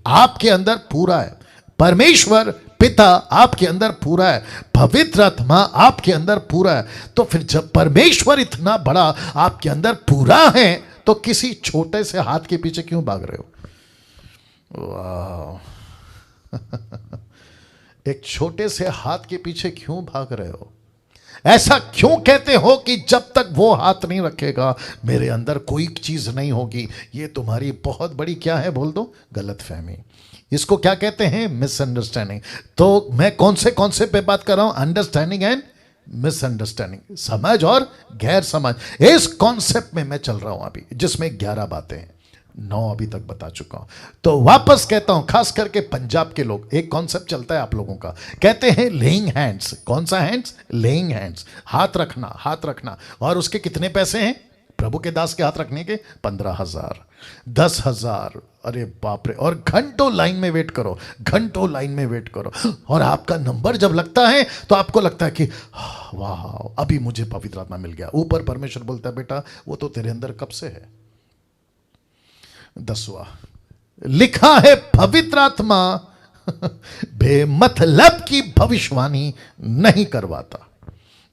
आपके अंदर पूरा है, परमेश्वर पिता आपके अंदर पूरा है, पवित्र आत्मा आपके अंदर पूरा है। तो फिर जब परमेश्वर इतना बड़ा आपके अंदर पूरा है तो किसी छोटे से हाथ के पीछे क्यों भाग रहे हो? वाह एक छोटे से हाथ के पीछे क्यों भाग रहे हो? ऐसा क्यों कहते हो कि जब तक वो हाथ नहीं रखेगा मेरे अंदर कोई चीज नहीं होगी? ये तुम्हारी बहुत बड़ी क्या है बोल दो? गलतफहमी। इसको क्या कहते हैं? मिसअंडरस्टैंडिंग। तो मैं कौन से पे बात कर रहा हूं? अंडरस्टैंडिंग एंड मिसअंडरस्टैंडिंग, समझ और गैर समझ। इस कॉन्सेप्ट में मैं चल रहा हूं अभी, जिसमें 11 बातें हैं, 9 अभी तक बता चुका हूं। तो वापस कहता हूं, खास करके पंजाब के लोग, एक कॉन्सेप्ट चलता है आप लोगों का, कहते हैं लेइंग हैंड्स। कौन सा हैंड्स? लेइंग हैंड्स, हाथ रखना, हाथ रखना। और उसके कितने पैसे हैं प्रभु के दास के हाथ रखने के? 15,000, 10,000। अरे बाप रे! और घंटों लाइन में वेट करो, घंटों लाइन में वेट करो। और आपका नंबर जब लगता है तो आपको लगता है कि वाह अभी मुझे पवित्र आत्मा मिल गया। ऊपर परमेश्वर बोलता है बेटा वो तो तेरे अंदर कब से है। 10वां लिखा है पवित्र आत्मा बेमतलब की भविष्यवाणी नहीं करवाता,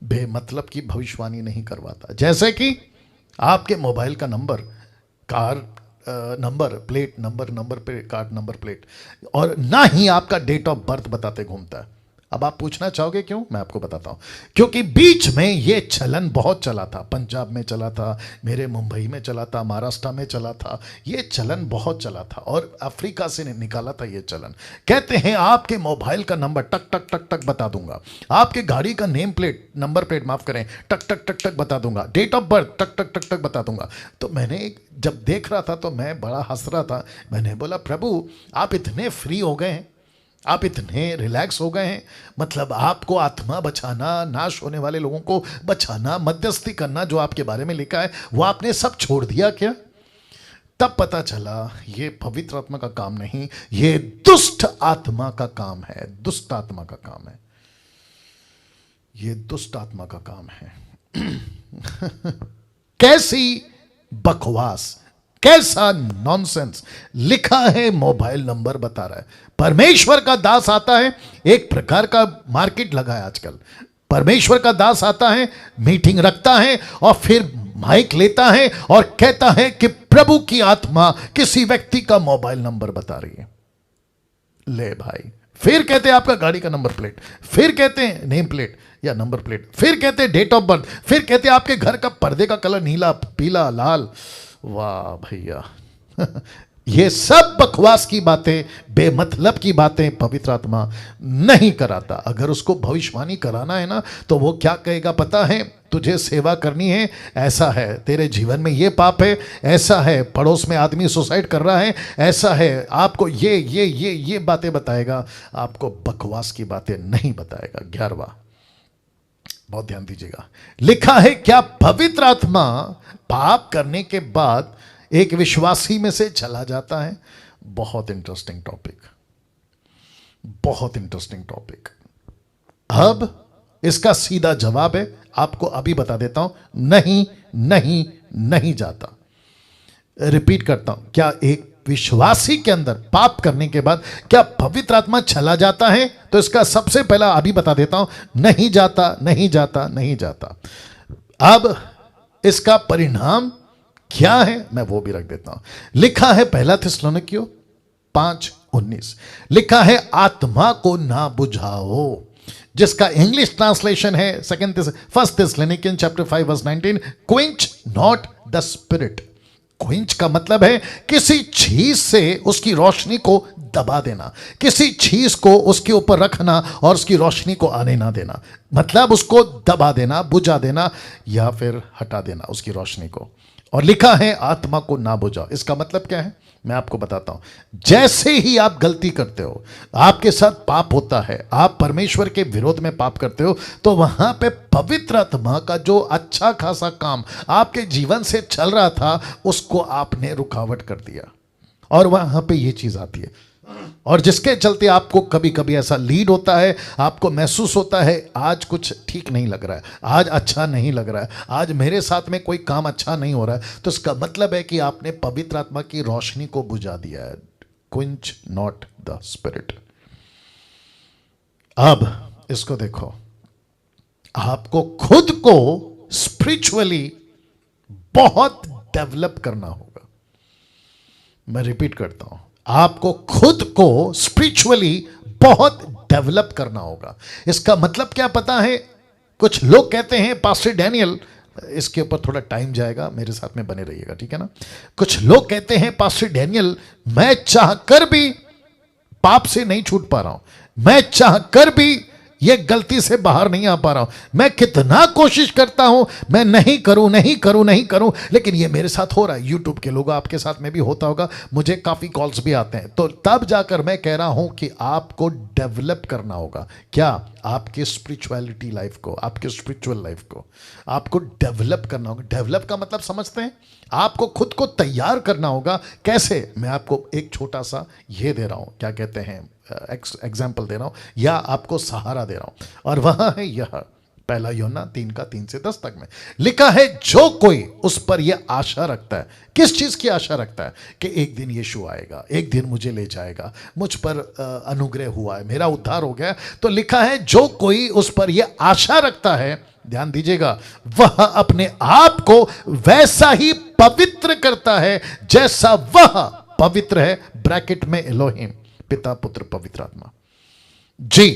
बेमतलब की भविष्यवाणी नहीं करवाता। जैसे कि आपके मोबाइल का number car number plate, number पे कार्ड नंबर प्लेट, और ना ही आपका डेट ऑफ बर्थ बताते घूमता है। अब आप पूछना चाहोगे क्यों? मैं आपको बताता हूं। क्योंकि बीच में यह चलन बहुत चला था, पंजाब में चला था, मेरे मुंबई में चला था, महाराष्ट्र में चला था, यह चलन बहुत चला था, और अफ्रीका से निकाला था यह चलन। कहते हैं आपके मोबाइल का नंबर टक टक टक टक बता दूंगा, आपके गाड़ी का नेम प्लेट, नंबर प्लेट माफ करें, टक टक टक टक बता दूंगा, डेट ऑफ बर्थ टक टक टक टक बता दूंगा। तो मैंने जब देख रहा था तो मैं बड़ा हंस रहा था। मैंने बोला प्रभु आप इतने फ्री हो गए हैं, आप इतने रिलैक्स हो गए हैं, मतलब आपको आत्मा बचाना, नाश होने वाले लोगों को बचाना, मध्यस्थी करना जो आपके बारे में लिखा है वो आपने सब छोड़ दिया क्या? तब पता चला ये पवित्र आत्मा का काम नहीं, ये दुष्ट आत्मा का काम है, दुष्ट आत्मा का काम है, ये दुष्ट आत्मा का काम है। कैसी बकवास, कैसा नॉनसेंस लिखा है, मोबाइल नंबर बता रहा है। परमेश्वर का दास आता है, एक प्रकार का मार्केट लगा है आजकल। परमेश्वर का दास आता है, मीटिंग रखता है और फिर माइक लेता है और कहता है कि प्रभु की आत्मा किसी व्यक्ति का मोबाइल नंबर बता रही है। ले भाई, फिर कहते हैं आपका गाड़ी का नंबर प्लेट, फिर कहते हैं नेम प्लेट या नंबर प्लेट, फिर कहते हैं डेट ऑफ बर्थ, फिर कहते हैं आपके घर का पर्दे का कलर नीला, पीला, लाल। वाह भैया, ये सब बकवास की बातें, बेमतलब की बातें पवित्र आत्मा नहीं कराता। अगर उसको भविष्यवाणी कराना है ना तो वो क्या कहेगा पता है? तुझे सेवा करनी है, ऐसा है, तेरे जीवन में ये पाप है, ऐसा है, पड़ोस में आदमी सुसाइड कर रहा है, ऐसा है, आपको ये बातें बताएगा, आपको बकवास की बातें नहीं बताएगा। 11वां, बहुत ध्यान दीजिएगा, लिखा है क्या पवित्र आत्मा पाप करने के बाद एक विश्वासी में से चला जाता है? बहुत इंटरेस्टिंग टॉपिक, बहुत इंटरेस्टिंग टॉपिक। अब इसका सीधा जवाब है, आपको अभी बता देता हूं, नहीं नहीं नहीं जाता। रिपीट करता हूं, क्या एक विश्वासी के अंदर पाप करने के बाद क्या पवित्र आत्मा चला जाता है? तो इसका सबसे पहला अभी बता देता हूं, नहीं जाता, नहीं जाता, नहीं जाता। अब इसका परिणाम क्या है मैं वो भी रख देता हूं। लिखा है पहला थिस्सलुनीकियों 5:19, लिखा है आत्मा को ना बुझाओ, जिसका इंग्लिश ट्रांसलेशन है first Thessalonian chapter 5:19, quench not the spirit. Quench का मतलब है किसी चीज से उसकी रोशनी को दबा देना, किसी चीज को उसके ऊपर रखना और उसकी रोशनी को आने ना देना, मतलब उसको दबा देना, बुझा देना या फिर हटा देना उसकी रोशनी को। और लिखा है आत्मा को ना बुझाओ। इसका मतलब क्या है मैं आपको बताता हूं। जैसे ही आप गलती करते हो, आपके साथ पाप होता है, आप परमेश्वर के विरोध में पाप करते हो, तो वहां पे पवित्र आत्मा का जो अच्छा खासा काम आपके जीवन से चल रहा था उसको आपने रुकावट कर दिया, और वहां पे ये चीज आती है, और जिसके चलते आपको कभी कभी ऐसा लीड होता है, आपको महसूस होता है आज कुछ ठीक नहीं लग रहा है, आज अच्छा नहीं लग रहा है, आज मेरे साथ में कोई काम अच्छा नहीं हो रहा है। तो इसका मतलब है कि आपने पवित्र आत्मा की रोशनी को बुझा दिया है। क्विंच नॉट द स्पिरिट। अब इसको देखो, आपको खुद को स्पिरिचुअली बहुत डेवलप करना होगा। मैं रिपीट करता हूं, आपको खुद को स्पिरिचुअली बहुत डेवलप करना होगा। इसका मतलब क्या पता है? कुछ लोग कहते हैं पास्टर डैनियल, इसके ऊपर थोड़ा टाइम जाएगा, मेरे साथ में बने रहिएगा, ठीक है ना। कुछ लोग कहते हैं पास्टर डैनियल मैं चाहकर भी पाप से नहीं छूट पा रहा हूं, मैं चाहकर भी ये गलती से बाहर नहीं आ पा रहा हूं, मैं कितना कोशिश करता हूं, मैं नहीं करूं नहीं करूं नहीं करूं, लेकिन ये मेरे साथ हो रहा है। यूट्यूब के लोग, आपके साथ में भी होता होगा, मुझे काफी कॉल्स भी आते हैं। तो तब जाकर मैं कह रहा हूं कि आपको डेवलप करना होगा। क्या? आपकी स्पिरिचुअलिटी लाइफ को, आपके स्पिरिचुअल लाइफ को आपको डेवलप करना होगा। डेवलप का मतलब समझते हैं? आपको खुद को तैयार करना होगा। कैसे? मैं आपको एक छोटा सा ये दे रहा हूं, क्या कहते हैं, एग्जाम्पल दे रहा हूं, या आपको सहारा दे रहा हूं, और वहां है यह पहला यूहन्ना 3:3-10 तक में लिखा है, जो कोई उस पर यह आशा रखता है। किस चीज की आशा रखता है? कि एक दिन यीशु आएगा, एक दिन मुझे ले जाएगा, मुझ पर अनुग्रह हुआ है, मेरा उद्धार हो गया। तो लिखा है जो कोई उस पर यह आशा रखता है, ध्यान दीजिएगा, वह अपने आप को वैसा ही पवित्र करता है जैसा वह पवित्र है। ब्रैकेट में एलोहिम, पिता पुत्र पवित्र आत्मा। जी,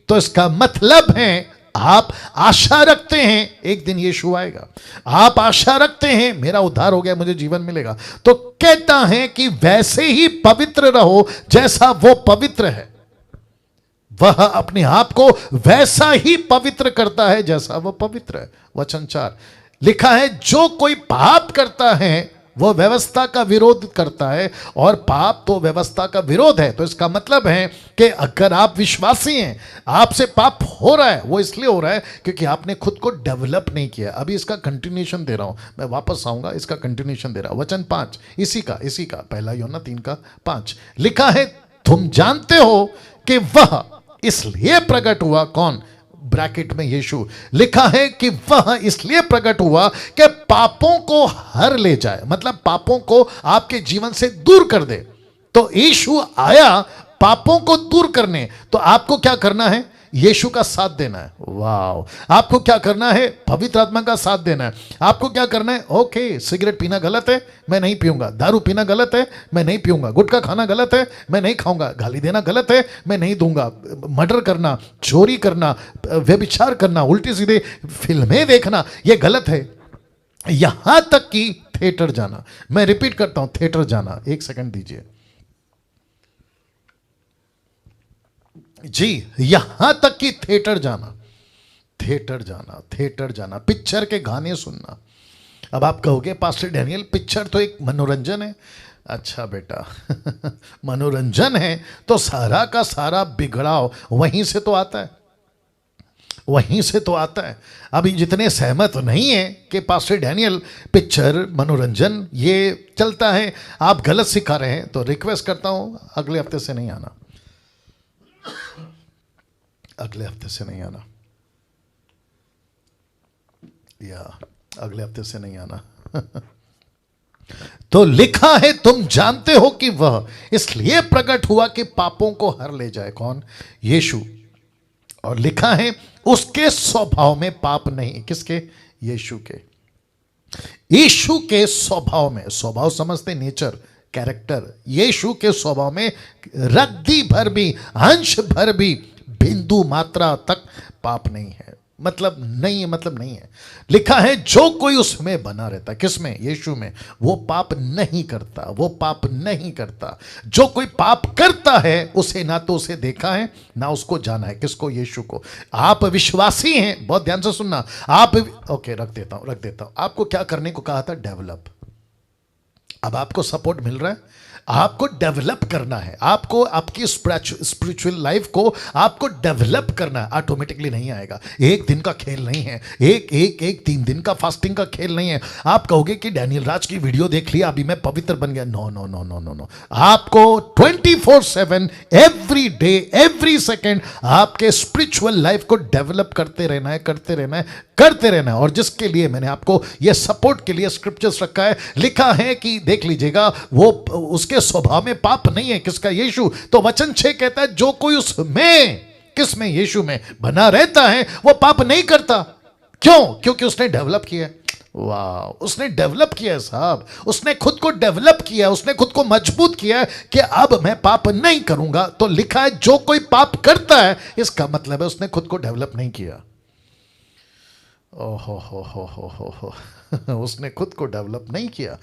तो इसका मतलब है आप आशा रखते हैं एक दिन यीशु आएगा, आप आशा रखते हैं मेरा उद्धार हो गया, मुझे जीवन मिलेगा, तो कहता है कि वैसे ही पवित्र रहो जैसा वो पवित्र है। वह अपने आप को वैसा ही पवित्र करता है जैसा वो पवित्र है। वचन 4 लिखा है, जो कोई पाप करता है वो व्यवस्था का विरोध करता है, और पाप तो व्यवस्था का विरोध है। तो इसका मतलब है कि अगर आप विश्वासी हैं, आपसे पाप हो रहा है, वो इसलिए हो रहा है क्योंकि आपने खुद को डेवलप नहीं किया। अभी इसका कंटिन्यूएशन दे रहा हूं, मैं वापस आऊंगा, इसका कंटिन्यूएशन दे रहा हूं। वचन 5 इसी का पहला यूहन्ना 3:5 लिखा है, तुम जानते हो कि वह इसलिए प्रकट हुआ, कौन? ब्रैकेट में यीशु। लिखा है कि वह इसलिए प्रकट हुआ कि पापों को हर ले जाए, मतलब पापों को आपके जीवन से दूर कर दे। तो यीशु आया पापों को दूर करने। तो आपको क्या करना है? यीशु का साथ देना है। वाह! आपको क्या करना है? पवित्र आत्मा का साथ देना है। आपको क्या करना है? ओके, सिगरेट पीना गलत है, मैं नहीं पीऊंगा। दारू पीना गलत है, मैं नहीं पीऊंगा। गुटखा खाना गलत है, मैं नहीं खाऊंगा। गाली देना गलत है, मैं नहीं दूंगा। मर्डर करना, चोरी करना, व्यभिचार करना, उल्टी सीधे फिल्में देखना, यह गलत है। यहां तक कि थिएटर जाना। मैं रिपीट करता हूं, थिएटर जाना। एक सेकंड दीजिए जी, यहां तक कि थिएटर जाना, पिक्चर के गाने सुनना। अब आप कहोगे पास्टर डैनियल, पिक्चर तो एक मनोरंजन है। अच्छा बेटा, मनोरंजन है तो सारा का सारा बिगड़ाव वहीं से तो आता है, अभी जितने सहमत नहीं है कि पास्टर डैनियल पिक्चर मनोरंजन ये चलता है, आप गलत सिखा रहे हैं, तो रिक्वेस्ट करता हूं अगले हफ्ते से नहीं आना, या अगले हफ्ते से नहीं आना। तो लिखा है, तुम जानते हो कि वह इसलिए प्रकट हुआ कि पापों को हर ले जाए। कौन? यीशु। और लिखा है, उसके स्वभाव में पाप नहीं। किसके? यीशु के। यीशु के स्वभाव में, स्वभाव समझते, नेचर, कैरेक्टर। यीशु के स्वभाव में रद्दी भर भी, अंश भर भी, बिंदु मात्रा तक पाप नहीं है। मतलब नहीं है। लिखा है, जो कोई उसमें बना रहता है। किसमें? यीशु में। वो पाप नहीं करता। जो कोई पाप करता है उसे ना तो उसे देखा है ना उसको जाना है। किसको? यीशु को। आप विश्वासी हैं, बहुत ध्यान से सुनना। आप ओके, रख देता हूं। आपको क्या करने को कहा था? डेवलप। अब आपको सपोर्ट मिल रहा है, आपको डेवलप करना है। आपको आपकी स्पिरिचुअल लाइफ को आपको डेवलप करना है। ऑटोमेटिकली नहीं आएगा। एक दिन का खेल नहीं है, एक 3 दिन का फास्टिंग का खेल नहीं है। आप कहोगे कि डैनियल राज की वीडियो देख लिया, अभी मैं पवित्र बन गया। नो। आपको 24/7 एवरी डे, एवरी सेकेंड आपके स्पिरिचुअल लाइफ को डेवलप करते रहना है। और जिसके लिए मैंने आपको यह सपोर्ट के लिए स्क्रिप्चर्स रखा है, लिखा है कि देख लीजिएगा, वो उसके स्वभाव में पाप नहीं है। किसका? यीशु। तो वचन 6 कहता है, जो कोई उसमें, किसमें? यीशु में बना रहता है, वो पाप नहीं करता। क्यों? क्योंकि उसने डेवलप किया है। वाह! उसने डेवलप किया है साहब, उसने खुद को डेवलप किया, उसने खुद को मजबूत किया कि अब मैं पाप नहीं करूंगा। तो लिखा है, जो कोई पाप करता है, इसका मतलब है उसने खुद को डेवलप नहीं किया। ओहो, उसने खुद को डेवलप नहीं किया।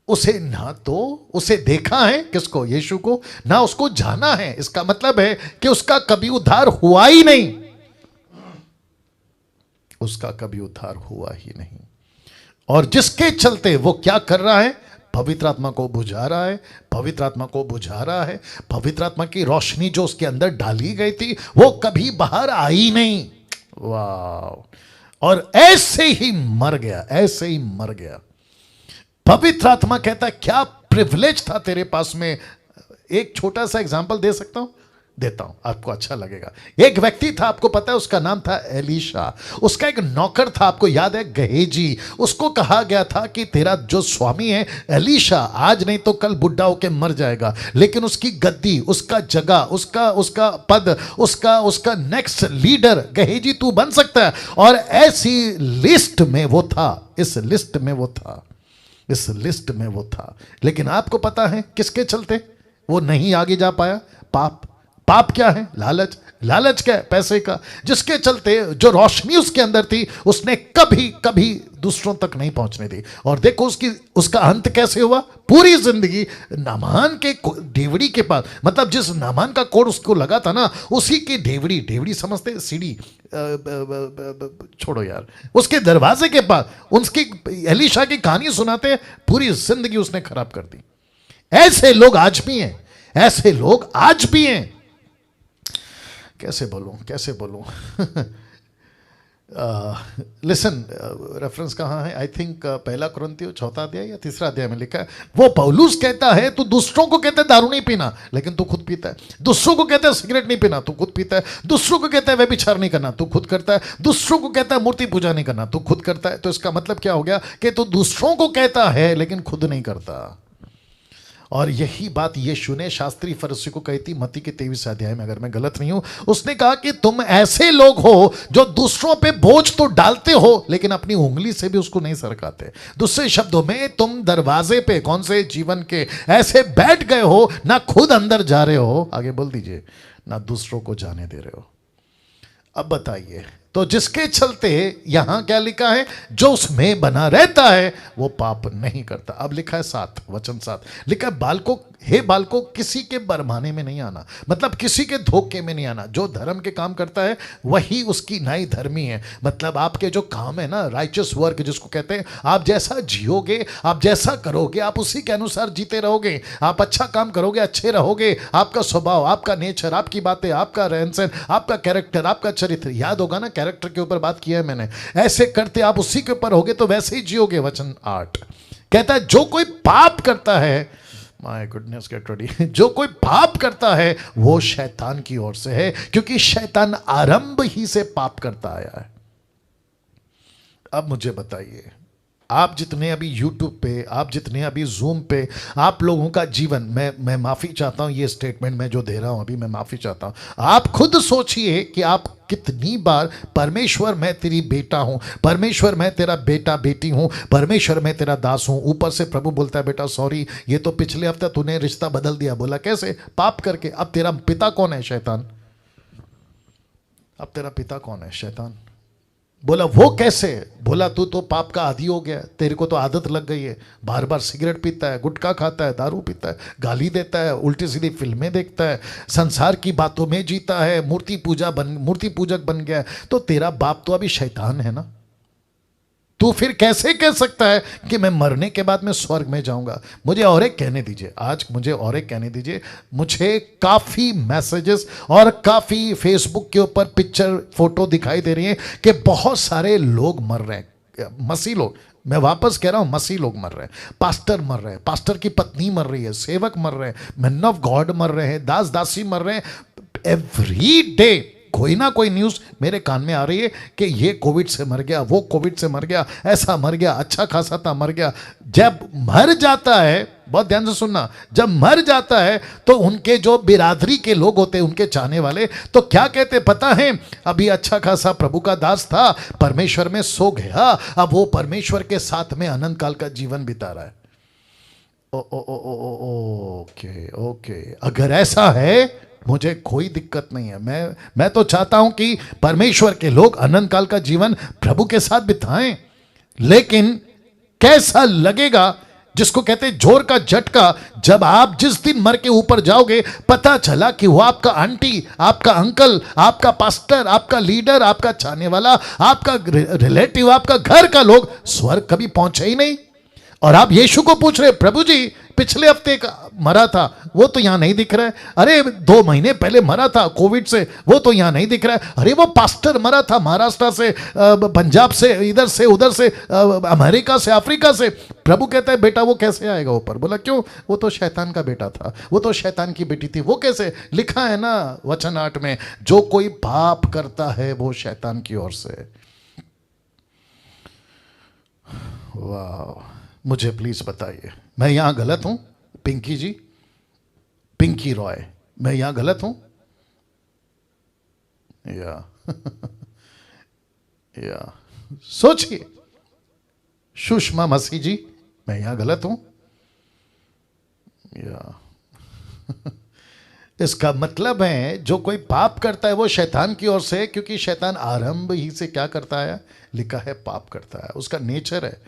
उसे ना तो उसे देखा है, किसको? यीशु को, ना उसको जाना है। इसका मतलब है कि उसका कभी उद्धार हुआ ही नहीं। और जिसके चलते वो क्या कर रहा है? पवित्र आत्मा को बुझा रहा है। पवित्र आत्मा की रोशनी जो उसके अंदर डाली गई थी, वो कभी बाहर आई नहीं। वाह! और ऐसे ही मर गया। पवित्र आत्मा कहता है, क्या प्रिविलेज था तेरे पास में। एक छोटा सा एग्जांपल दे सकता हूं, देता हूं, आपको अच्छा लगेगा। एक व्यक्ति था, आपको पता है, उसका नाम था एलीशा। उसका एक नौकर था, आपको याद है, गेहजी। उसको कहा गया था कि तेरा जो स्वामी है एलीशा, आज नहीं तो कल बुढ़ा होकर मर जाएगा, लेकिन उसकी गद्दी, उसका जगह, उसका पद, उसका नेक्स्ट लीडर गेहजी तू बन सकता है। और ऐसी लिस्ट में वो था, इस लिस्ट में वो था। इस लिस्ट में वो था। लेकिन आपको पता है किसके चलते वो नहीं आगे जा पाया? पाप। पाप क्या है? लालच। लालच क्या है? पैसे का। जिसके चलते जो रोशनी उसके अंदर थी उसने कभी कभी दूसरों तक नहीं पहुंचने दी। और देखो उसका अंत कैसे हुआ। पूरी जिंदगी नामान के डेवड़ी के पास, मतलब जिस नामान का कोड उसको लगा था ना, उसी की डेवड़ी, डेवड़ी समझते सीढ़ी, छोड़ो यार, उसके दरवाजे के पास उसकी एलीशा की कहानी सुनाते हैं। पूरी जिंदगी उसने खराब कर दी। ऐसे लोग आज भी हैं, ऐसे लोग आज भी हैं। कैसे बोलूं, कैसे बोलूं? लिसन, रेफरेंस कहाँ है? आई थिंक पहला कुरिन्थियों चौथा अध्याय या तीसरा अध्याय में लिखा है। वो पौलुस कहता है तू दूसरों को कहता है दारू नहीं पीना, लेकिन तू खुद पीता है। दूसरों को कहता है सिगरेट नहीं पीना, तू खुद पीता है। दूसरों को कहता है व्यभिचार नहीं करना, तू खुद करता है। दूसरों को कहता है मूर्ति पूजा नहीं करना, तू खुद करता है। तो इसका मतलब क्या हो गया कि तू दूसरों को कहता है लेकिन खुद नहीं करता। और यही बात यीशु ने शास्त्री फरीसी को कही थी मत्ती के 23 अध्याय में, अगर मैं गलत नहीं हूं। उसने कहा कि तुम ऐसे लोग हो जो दूसरों पे बोझ तो डालते हो लेकिन अपनी उंगली से भी उसको नहीं सरकाते। दूसरे शब्दों में तुम दरवाजे पे, कौन से जीवन के, ऐसे बैठ गए हो, ना खुद अंदर जा रहे हो, आगे बोल दीजिए, ना दूसरों को जाने दे रहे हो। अब बताइए, तो जिसके चलते यहां क्या लिखा है? जो उसमें बना रहता है वो पाप नहीं करता। अब लिखा है 7, वचन 7 लिखा है, बालकों, हे बालकों, किसी के बरमाने में नहीं आना, मतलब किसी के धोखे में नहीं आना। जो धर्म के काम करता है वही उसकी नई धर्मी है। मतलब आपके जो काम है ना, राइचस वर्क जिसको कहते हैं, आप जैसा जियोगे, आप जैसा करोगे, आप उसी के अनुसार जीते रहोगे। आप अच्छा काम करोगे, अच्छे रहोगे। आपका स्वभाव, आपका नेचर, आपकी बातें, आपका रहन सहन, आपका कैरेक्टर, आपका चरित्र, याद होगा ना, कैरेक्टर के ऊपर बात किया है मैंने। ऐसे करते आप उसी के ऊपर होगे तो वैसे ही जियोगे। वचन 8 कहता है, जो कोई पाप करता है, माय गुडनेस गेट रेडी, जो कोई पाप करता है वो शैतान की ओर से है, क्योंकि शैतान आरंभ ही से पाप करता आया है। अब मुझे बताइए, आप जितने अभी YouTube पे, आप जितने अभी Zoom पे, आप लोगों का जीवन, मैं माफ़ी चाहता हूँ, ये स्टेटमेंट मैं जो दे रहा हूँ अभी, मैं माफ़ी चाहता हूँ। आप खुद सोचिए कि आप कितनी बार परमेश्वर मैं तेरी बेटा हूँ, परमेश्वर मैं तेरा बेटा बेटी हूँ, परमेश्वर मैं तेरा दास हूँ। ऊपर से प्रभु बोलता है, बेटा सॉरी, ये तो पिछले हफ्ते तूने रिश्ता बदल दिया। बोला कैसे? पाप करके। अब तेरा पिता कौन है? शैतान। अब तेरा पिता कौन है? शैतान। बोला वो कैसे? बोला तू तो पाप का आदी हो गया, तेरे को तो आदत लग गई है, बार बार सिगरेट पीता है, गुटखा खाता है, दारू पीता है, गाली देता है, उल्टी सीधी फिल्में देखता है, संसार की बातों में जीता है, मूर्ति पूजक बन गया है। तो तेरा बाप तो अभी शैतान है ना। तू फिर कैसे कह सकता है कि मैं मरने के बाद मैं स्वर्ग में जाऊंगा? मुझे और एक कहने दीजिए, आज मुझे और एक कहने दीजिए। मुझे काफ़ी मैसेजेस और काफ़ी फेसबुक के ऊपर पिक्चर फोटो दिखाई दे रही हैं कि बहुत सारे लोग मर रहे हैं, मसीह लोग, मैं वापस कह रहा हूं, मसीह लोग मर रहे हैं, पास्टर मर रहे हैं, पास्टर की पत्नी मर रही है, सेवक मर रहे हैं, मैन ऑफ गॉड मर रहे हैं, दास दासी मर रहे हैं। एवरी डे कोई ना कोई न्यूज़ मेरे कान में आ रही है कि ये कोविड से मर गया, वो कोविड से मर गया, ऐसा मर गया, अच्छा खासा था, मर गया। जब मर जाता है, बहुत ध्यान से सुनना, जब मर जाता है तो उनके जो बिरादरी के लोग होते हैं, उनके चाहने वाले, तो क्या कहते पता है? अभी अच्छा खासा प्रभु का दास था, परमेश्वर में सो गया, अब वो परमेश्वर के साथ में अनंत काल का जीवन बिता रहा है। ओके ओके, अगर ऐसा है मुझे कोई दिक्कत नहीं है। मैं तो चाहता हूं कि परमेश्वर के लोग अनंत काल का जीवन प्रभु के साथ बिताएं। लेकिन कैसा लगेगा, जिसको कहते हैं जोर का झटका, जब आप जिस दिन मर के ऊपर जाओगे पता चला कि वो आपका आंटी, आपका अंकल, आपका पास्टर, आपका लीडर, आपका चाहने वाला, आपका रिलेटिव, आपका घर का लोग स्वर्ग कभी पहुंचे ही नहीं। और आप यीशु को पूछ रहे, प्रभु जी पिछले हफ्ते मरा था, वो तो यहां नहीं दिख रहा है। अरे 2 महीने पहले मरा था कोविड से, वो तो यहां नहीं दिख रहा है। अरे वो पास्टर मरा था महाराष्ट्र से, पंजाब से, इधर से उधर से, अमेरिका से, अफ्रीका से। प्रभु कहता है बेटा वो कैसे आएगा ऊपर? बोला क्यों? वो तो शैतान का बेटा था, वो तो शैतान की बेटी थी। वो कैसे? लिखा है ना वचन 8 में, जो कोई पाप करता है वो शैतान की ओर से। वाह, मुझे प्लीज बताइए, मैं यहां गलत हूं? पिंकी जी, पिंकी रॉय, मैं यहां गलत हूं या या सोचिए, सुषमा मसीह जी, मैं यहां गलत हूं या इसका मतलब है जो कोई पाप करता है वो शैतान की ओर से, क्योंकि शैतान आरंभ ही से क्या करता है, लिखा है पाप करता है, उसका नेचर है।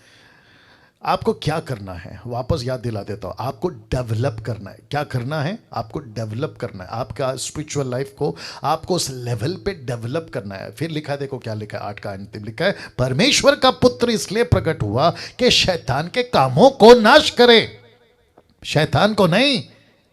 आपको क्या करना है, वापस याद दिला देता हूं, आपको डेवलप करना है। क्या करना है, आपको डेवलप करना है, आपका स्पिरिचुअल लाइफ को आपको उस लेवल पे डेवलप करना है। फिर लिखा है, देखो क्या लिखा है, 8 का अंतिम लिखा है, परमेश्वर का पुत्र इसलिए प्रकट हुआ कि शैतान के कामों को नाश करे। शैतान को नहीं,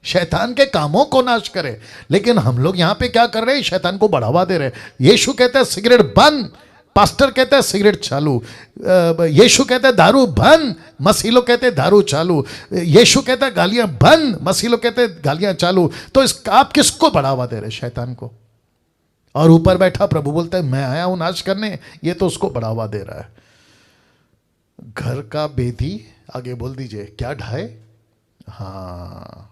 शैतान के कामों को नाश करे। लेकिन हम लोग यहां पे क्या कर रहे हैं, शैतान को बढ़ावा दे रहे हैं। यीशु कहता है सिगरेट बंद, पास्टर कहता है सिगरेट चालू, यीशु कहता है दारू बंद, मसीह लोग कहते हैं दारू चालू, यीशु कहता है गालियां बंद, मसीह लोग कहते हैं गालियां चालू। तो आप किसको बढ़ावा दे रहे हैं, शैतान को। और ऊपर बैठा प्रभु बोलता है मैं आया हूं नाश करने, ये तो उसको बढ़ावा दे रहा है। घर का बेदी, आगे बोल दीजिए, क्या ढाए, हाँ,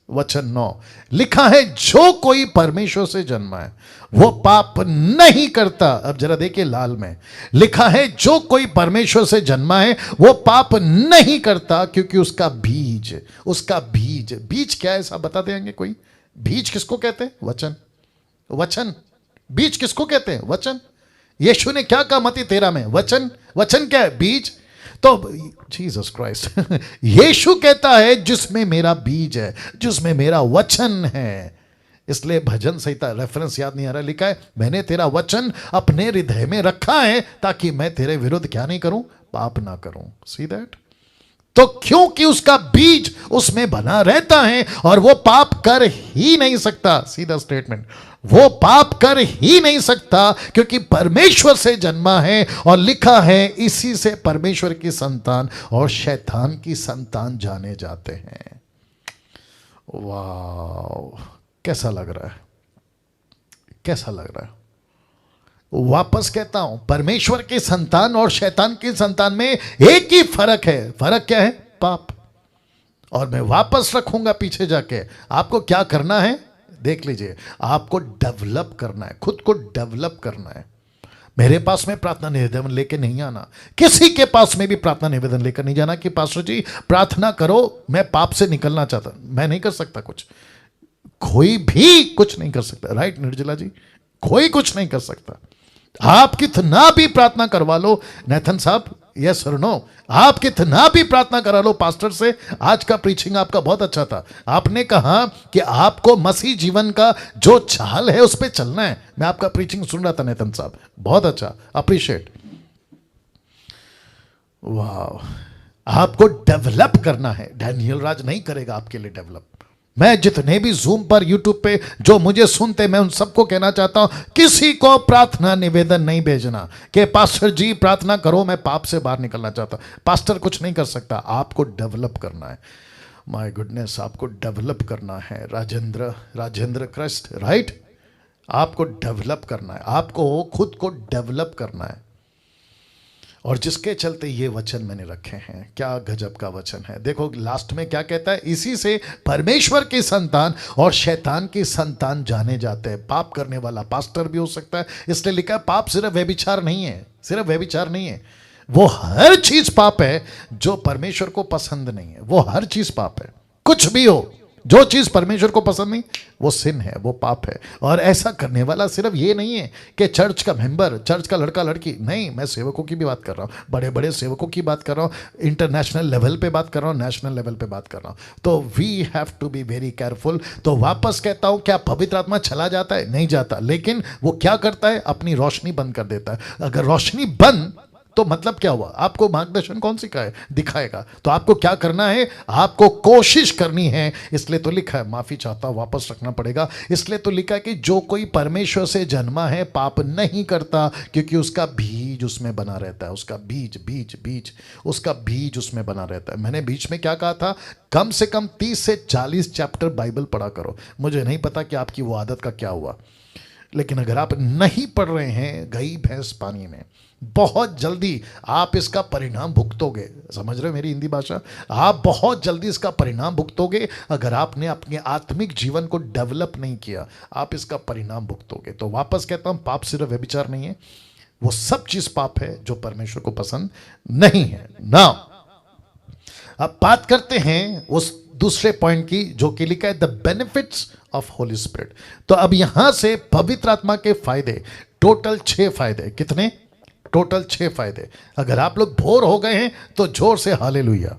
वचन 9 लिखा है, जो कोई परमेश्वर से जन्मा है वो पाप नहीं करता। अब जरा देखिए लाल में लिखा है, जो कोई परमेश्वर से जन्मा है वो पाप नहीं करता, क्योंकि उसका बीज, उसका बीज, बीज क्या है ऐसा बता देंगे कोई? बीज किसको कहते हैं, वचन, वचन। बीज किसको कहते हैं, वचन। यीशु ने क्या कहा मत्ती 13 में, वचन, वचन क्या है, बीज। तो जीसस क्राइस्ट यीशु कहता है जिसमें मेरा बीज है, जिसमें मेरा वचन है। इसलिए भजन संहिता, रेफरेंस याद नहीं आ रहा, लिखा है मैंने तेरा वचन अपने हृदय में रखा है ताकि मैं तेरे विरुद्ध क्या नहीं करूं, पाप ना करूं। See that. तो क्योंकि उसका बीज उसमें बना रहता है और वो पाप कर ही नहीं सकता, सीधा स्टेटमेंट, वो पाप कर ही नहीं सकता क्योंकि परमेश्वर से जन्मा है। और लिखा है इसी से परमेश्वर की संतान और शैतान की संतान जाने जाते हैं। वाह, कैसा लग रहा है, कैसा लग रहा है। वापस कहता हूं, परमेश्वर की संतान और शैतान की संतान में एक ही फर्क है। फर्क क्या है, पाप। और मैं वापस रखूंगा पीछे जाके, आपको क्या करना है देख लीजिए, आपको डेवलप करना है, खुद को डेवलप करना है। मेरे पास में प्रार्थना निवेदन लेके नहीं आना, किसी के पास में भी प्रार्थना निवेदन लेकर नहीं जाना कि पास्टर जी प्रार्थना करो, मैं पाप से निकलना चाहता। मैं नहीं कर सकता कुछ, कोई भी कुछ नहीं कर सकता। राइट निर्जला जी, कोई कुछ नहीं कर सकता। आप कितना भी प्रार्थना करवा लो नेथन साहब, यस और नो, आप कितना भी प्रार्थना करा लो पास्टर से। आज का प्रीचिंग आपका बहुत अच्छा था, आपने कहा कि आपको मसीह जीवन का जो चाल है उस पर चलना है। मैं आपका प्रीचिंग सुन रहा था नेथन साहब, बहुत अच्छा, अप्रिशिएट। वाह, आपको डेवलप करना है, डैनियल राज नहीं करेगा आपके लिए डेवलप। मैं जितने भी जूम पर यूट्यूब पे जो मुझे सुनते, मैं उन सबको कहना चाहता हूं, किसी को प्रार्थना निवेदन नहीं भेजना कि पास्टर जी प्रार्थना करो मैं पाप से बाहर निकलना चाहता। पास्टर कुछ नहीं कर सकता, आपको डेवलप करना है। माय गुडनेस, आपको डेवलप करना है। राजेंद्र क्रिस्ट, राइट, आपको डेवलप करना है, आपको खुद को डेवलप करना है। और जिसके चलते ये वचन मैंने रखे हैं, क्या गजब का वचन है। देखो लास्ट में क्या कहता है, इसी से परमेश्वर की संतान और शैतान की संतान जाने जाते हैं। पाप करने वाला पास्टर भी हो सकता है, इसलिए लिखा है पाप सिर्फ व्यभिचार नहीं है, सिर्फ व्यभिचार नहीं है, वो हर चीज पाप है जो परमेश्वर को पसंद नहीं है। वो हर चीज पाप है, कुछ भी हो, जो चीज परमेश्वर को पसंद नहीं वो सिन है, वो पाप है। और ऐसा करने वाला सिर्फ ये नहीं है कि चर्च का मेंबर, चर्च का लड़का लड़की, नहीं, मैं सेवकों की भी बात कर रहा हूँ, बड़े बड़े सेवकों की बात कर रहा हूँ, इंटरनेशनल लेवल पे बात कर रहा हूँ, नेशनल लेवल पे बात कर रहा हूँ। तो we have to be very careful. तो वापस कहता हूँ, क्या पवित्र आत्मा चला जाता है? नहीं जाता, लेकिन वो क्या करता है, अपनी रोशनी बंद कर देता है। अगर रोशनी बंद, तो मतलब क्या हुआ, आपको मार्गदर्शन कौन दिखाएगा? तो आपको क्या करना है, आपको कोशिश करनी है। इसलिए तो लिखा है, माफी चाहता हूं, वापस रखना पड़ेगा। इसलिए तो लिखा है कि जो कोई परमेश्वर से जन्मा है पाप नहीं करता, क्योंकि उसका बीज उसमें बना रहता है। उसका बीज उसका बीज उसमें बना रहता है। मैंने बीच में क्या कहा था, कम से कम 30 से 40 चैप्टर बाइबल पढ़ा करो। मुझे नहीं पता कि आपकी वो आदत का क्या हुआ, लेकिन अगर आप नहीं पढ़ रहे हैं, गई भैंस पानी में, बहुत जल्दी आप इसका परिणाम भुगतोगे। समझ रहे हो मेरी हिंदी भाषा? आप बहुत जल्दी इसका परिणाम भुगतोगे। अगर आपने अपने आत्मिक जीवन को डेवलप नहीं किया, आप इसका परिणाम भुगतोगे। तो वापस कहता हूं, पाप सिर्फ व्यभिचार नहीं है, वो सब चीज पाप है जो परमेश्वर को पसंद नहीं है ना। अब बात करते हैं उस दूसरे पॉइंट की जो कि लिखा है the benefits of Holi spirit. तो अब यहां से पवित्र आत्मा के फायदे, टोटल 6 फायदे। कितने? टोटल 6 फायदे। अगर आप लोग बोर हो गए हैं तो जोर से हालेलुया।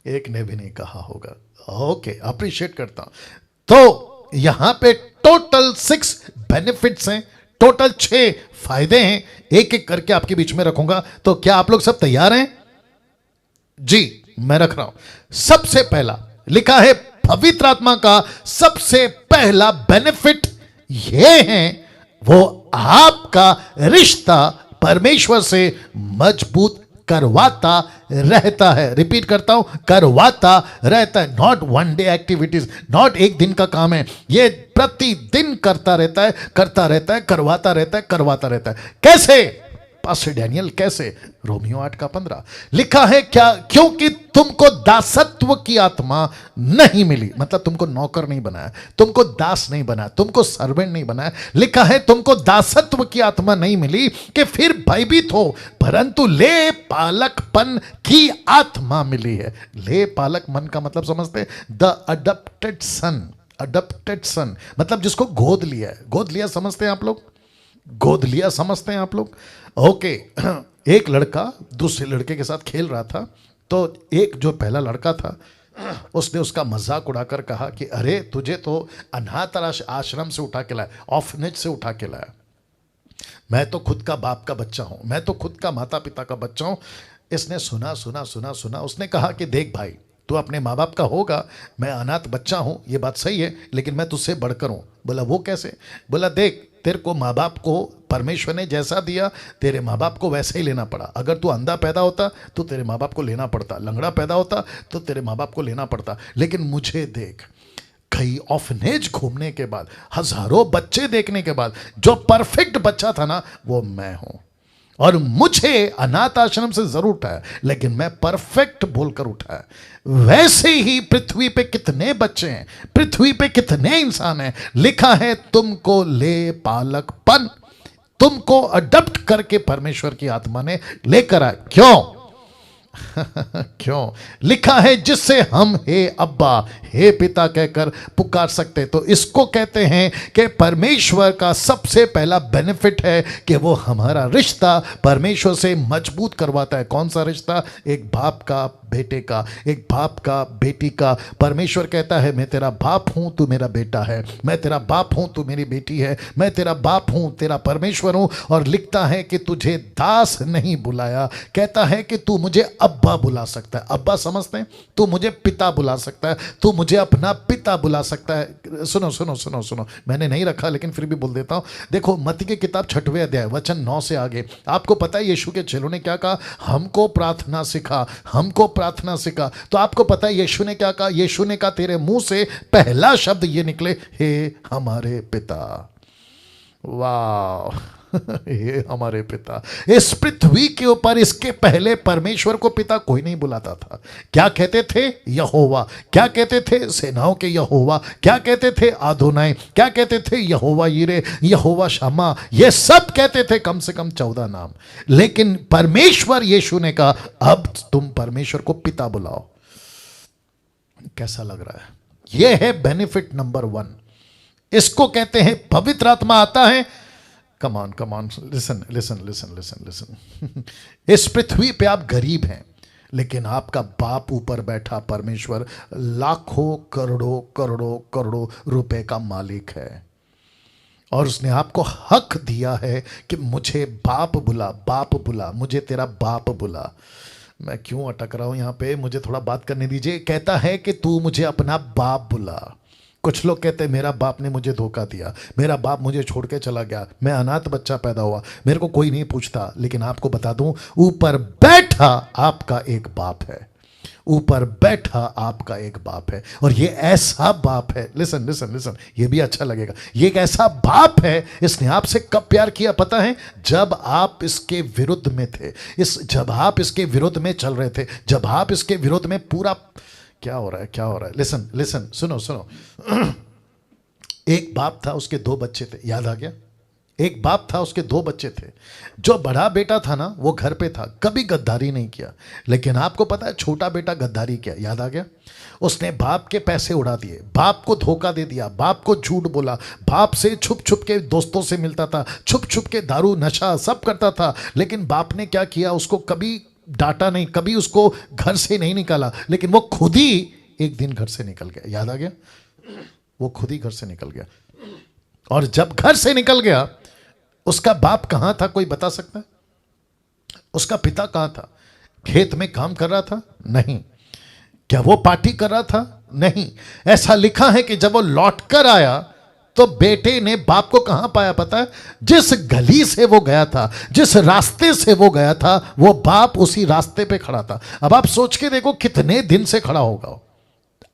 एक ने भी नहीं कहा होगा। ओके, अप्रिशिएट करता हूं। तो यहां पे टोटल 6 बेनिफिट्स हैं, टोटल 6 फायदे हैं। एक एक करके आपके बीच में रखूंगा। तो क्या आप लोग सब तैयार हैं? जी, मैं रख रहा हूं। सबसे पहला लिखा है पवित्र आत्मा का सबसे पहला बेनिफिट यह है, वो आपका रिश्ता परमेश्वर से मजबूत करवाता रहता है। रिपीट करता हूं, करवाता रहता है। Not one day activities, not एक दिन का काम है, ये प्रतिदिन करता रहता है, करता रहता है, करवाता रहता है, करवाता रहता है। कैसे पास्टर डैनियल? कैसे? रोमियो 8:15 लिखा है क्या? क्योंकि तुमको दासत्व की आत्मा नहीं मिली, मतलब तुमको नौकर नहीं बनाया, तुमको दास नहीं बनाया, तुमको सर्वेंट नहीं बनाया। लिखा है तुमको दासत्व की आत्मा नहीं मिली कि फिर भयभीत हो, परंतु ले पालकपन की आत्मा मिली है। ले पालक मन का मतलब समझते हैं? The adopted son. Adopted son मतलब जिसको गोद लिया है। गोद लिया समझते हैं आप लोग? गोद लिया समझते हैं आप लोग? ओके। एक लड़का दूसरे लड़के के साथ खेल रहा था, तो एक जो पहला लड़का था उसने उसका मजाक उड़ाकर कहा कि अरे तुझे तो अनाथ आश्रम से उठा के लाया, ऑर्फनेज से उठा के लाया। मैं तो खुद का बाप का बच्चा हूं, मैं तो खुद का माता पिता का बच्चा हूं। इसने सुना सुना सुना सुना, उसने कहा कि देख भाई, तू अपने माँ बाप का होगा, मैं अनाथ बच्चा हूं, ये बात सही है, लेकिन मैं तुझसे बढ़कर हूं। बोला वो कैसे? बोला देख, तेरे को माँ बाप को परमेश्वर ने जैसा दिया, तेरे माँ बाप को वैसे ही लेना पड़ा। अगर तू अंधा पैदा होता तो तेरे माँ बाप को लेना पड़ता, लंगड़ा पैदा होता तो तेरे माँ बाप को लेना पड़ता। लेकिन मुझे देख, कई ऑर्फनेज घूमने के बाद, हजारों बच्चे देखने के बाद, जो परफेक्ट बच्चा था ना, वो मैं हूं। और मुझे अनाथ आश्रम से जरूर उठाया, लेकिन मैं परफेक्ट बोलकर उठाया। वैसे ही पृथ्वी पे कितने बच्चे हैं, पृथ्वी पे कितने इंसान हैं। लिखा है तुमको ले पालकपन, तुमको अडॉप्ट करके परमेश्वर की आत्मा ने लेकर आया। क्यों? क्यों? लिखा है जिससे हम हे अब्बा, हे पिता कहकर पुकार सकते। तो इसको कहते हैं कि परमेश्वर का सबसे पहला बेनिफिट है कि वो हमारा रिश्ता परमेश्वर से मजबूत करवाता है। कौन सा रिश्ता? एक बाप का बेटे का, एक बाप का बेटी का। परमेश्वर कहता है मैं तेरा बाप हूं, तू मेरा बेटा है, मैं तेरा बाप हूं, तू मेरी बेटी है, मैं तेरा बाप हूं, तेरा परमेश्वर हूं। और लिखता है कि तुझे दास नहीं बुलाया, कहता है कि तू मुझे अब्बा बुला सकता है। अब्बा समझते हैं? तू मुझे पिता बुला सकता है, तू मुझे अपना पिता बुला सकता है। सुनो सुनो सुनो सुनो, मैंने नहीं रखा लेकिन फिर भी बोल देता हूं। देखो मत्ती की किताब 6वें अध्याय वचन 9 से आगे, आपको पता है यीशु के चेलों ने क्या कहा? हमको प्रार्थना सिखा, हमको प्रार्थना सिखा। तो आपको पता है यीशु ने क्या कहा? यीशु ने कहा तेरे मुंह से पहला शब्द ये निकले, हे हमारे पिता। वाह! हे हमारे पिता। इस पृथ्वी के ऊपर इसके पहले परमेश्वर को पिता कोई नहीं बुलाता था। क्या कहते थे? यहोवा। क्या कहते थे? सेनाओं के यहोवा। क्या कहते थे? आदोनाई। क्या कहते थे? यहोवा यीरे, यहोवा शमा। ये सब कहते थे, कम से कम 14 नाम। लेकिन परमेश्वर यीशु ने कहा अब तुम परमेश्वर को पिता बुलाओ। कैसा लग रहा है? यह है बेनिफिट नंबर 1। इसको कहते हैं पवित्र आत्मा आता है। Come on listen listen listen listen listen. इस पृथ्वी पे आप गरीब हैं, लेकिन आपका बाप ऊपर बैठा परमेश्वर लाखों करोड़ों करोड़ों करोड़ों रुपए का मालिक है। और उसने आपको हक दिया है कि मुझे बाप बुला, बाप बुला, मुझे तेरा बाप बुला। मैं क्यों अटक रहा हूं यहां पे? मुझे थोड़ा बात करने दीजिए। कहता है कि तू मुझे अपना बाप बुला। कुछ लोग कहते हैं मेरा बाप ने मुझे धोखा दिया, मेरा बाप मुझे छोड़ के चला गया, मैं अनाथ बच्चा पैदा हुआ, मेरे को कोई नहीं पूछता। लेकिन आपको बता दूं, ऊपर बैठा आपका एक बाप है, ऊपर बैठा आपका एक बाप है। और ये ऐसा बाप है, लिसन लिसन लिसन, ये भी अच्छा लगेगा। ये एक ऐसा बाप है, इसने आपसे कब प्यार किया पता है? जब आप इसके विरुद्ध में थे, जब आप इसके विरुद्ध में चल रहे थे, जब आप इसके विरुद्ध में पूरा क्या हो रहा है, क्या हो रहा है? लिसन लिसन, सुनो सुनो। एक बाप था, उसके 2 बच्चे थे। याद आ गया? एक बाप था, उसके 2 बच्चे थे। जो बड़ा बेटा था ना, वो घर पे था, कभी गद्दारी नहीं किया। लेकिन आपको पता है छोटा बेटा गद्दारी किया, याद आ गया? उसने बाप के पैसे उड़ा दिए, बाप को धोखा दे दिया, बाप को झूठ बोला, बाप से छुप छुप के दोस्तों से मिलता था, छुप छुप के दारू नशा सब करता था। लेकिन बाप ने क्या किया, उसको कभी डांटा नहीं, कभी उसको घर से नहीं निकाला, लेकिन वो खुद ही एक दिन घर से निकल गया। याद आ गया? वो खुद ही घर से निकल गया। और जब घर से निकल गया, उसका बाप कहां था, कोई बता सकता है? उसका पिता कहां था? खेत में काम कर रहा था? नहीं। क्या वो पार्टी कर रहा था? नहीं। ऐसा लिखा है कि जब वो लौट कर आया तो बेटे ने बाप को कहां पाया पता है? जिस गली से वो गया था, जिस रास्ते से वो गया था, वो बाप उसी रास्ते पे खड़ा था। अब आप सोच के देखो कितने दिन से खड़ा होगा।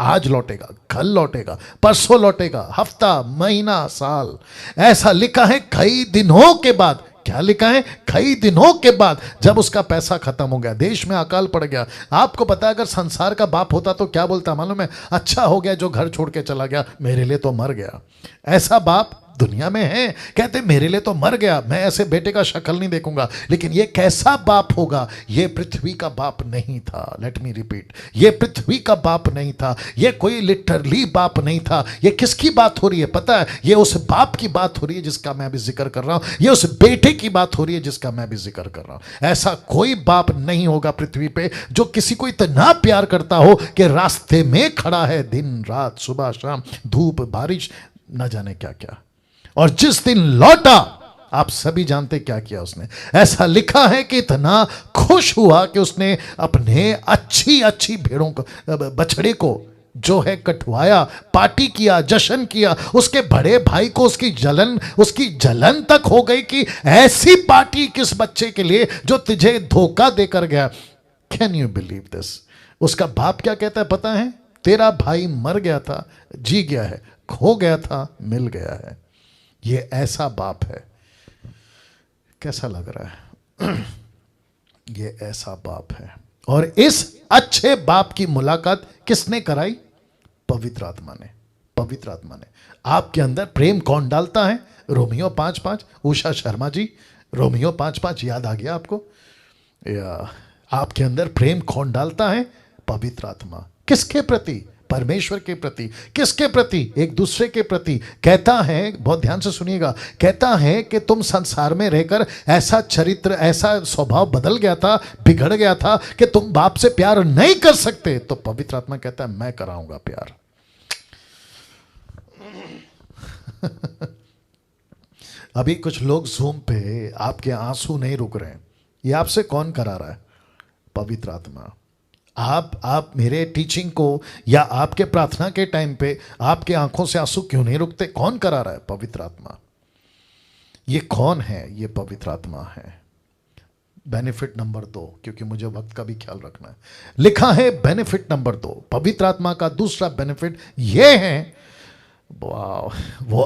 आज लौटेगा, कल लौटेगा, परसों लौटेगा, हफ्ता, महीना, साल। ऐसा लिखा है कई दिनों के बाद। क्या लिखा है? कई दिनों के बाद, जब उसका पैसा खत्म हो गया, देश में अकाल पड़ गया। आपको पता है अगर संसार का बाप होता तो क्या बोलता मालूम है? अच्छा हो गया जो घर छोड़ के चला गया, मेरे लिए तो मर गया। ऐसा बाप दुनिया में है, कहते मेरे लिए तो मर गया, मैं ऐसे बेटे का शक्ल नहीं देखूंगा। लेकिन ये कैसा बाप होगा? ये पृथ्वी का बाप नहीं था। लेट मी रिपीट, ये पृथ्वी का बाप नहीं था, ये कोई लिटरली बाप नहीं था। ये किसकी बात हो रही है पता है? ये उस बाप की बात हो रही है जिसका मैं भी जिक्र कर रहा हूं। ये उस बेटे की बात हो रही है जिसका मैं भी जिक्र कर रहा हूं। ऐसा कोई बाप नहीं होगा पृथ्वी पे जो किसी को इतना प्यार करता हो कि रास्ते में खड़ा है, दिन रात, सुबह शाम, धूप बारिश, न जाने क्या क्या। और जिस दिन लौटा, आप सभी जानते क्या किया उसने। ऐसा लिखा है कि इतना खुश हुआ कि उसने अपने अच्छी अच्छी भेड़ों को, बछड़े को जो है कटवाया, पार्टी किया, जश्न किया। उसके बड़े भाई को उसकी जलन तक हो गई कि ऐसी पार्टी किस बच्चे के लिए जो तुझे धोखा देकर गया। Can you believe this? उसका बाप क्या कहता है पता है? तेरा भाई मर गया था, जी गया है, खो गया था, मिल गया है। ये ऐसा बाप है। कैसा लग रहा है? ये ऐसा बाप है। और इस अच्छे बाप की मुलाकात किसने कराई? पवित्र आत्मा ने। पवित्र आत्मा ने। आपके अंदर प्रेम कौन डालता है? रोमियो 5:5। उषा शर्मा जी, रोमियो 5:5 याद आ गया आपको? या आपके अंदर प्रेम कौन डालता है? पवित्र आत्मा। किसके प्रति? परमेश्वर के प्रति। किसके प्रति? एक दूसरे के प्रति। कहता है, बहुत ध्यान से सुनिएगा, कहता है कि तुम संसार में रहकर ऐसा चरित्र, ऐसा स्वभाव बदल गया था, बिगड़ गया था कि तुम बाप से प्यार नहीं कर सकते। तो पवित्र आत्मा कहता है मैं कराऊंगा प्यार। अभी कुछ लोग ज़ूम पे आपके आंसू नहीं रुक रहे हैं। ये आपसे कौन करा रहा है? पवित्र आत्मा। आप मेरे टीचिंग को या आपके प्रार्थना के टाइम पे आपके आंखों से आंसू क्यों नहीं रुकते? कौन करा रहा है? पवित्र आत्मा। ये कौन है? ये पवित्र आत्मा है। बेनिफिट नंबर 2, क्योंकि मुझे वक्त का भी ख्याल रखना है। लिखा है बेनिफिट नंबर 2, पवित्र आत्मा का दूसरा बेनिफिट ये है, वो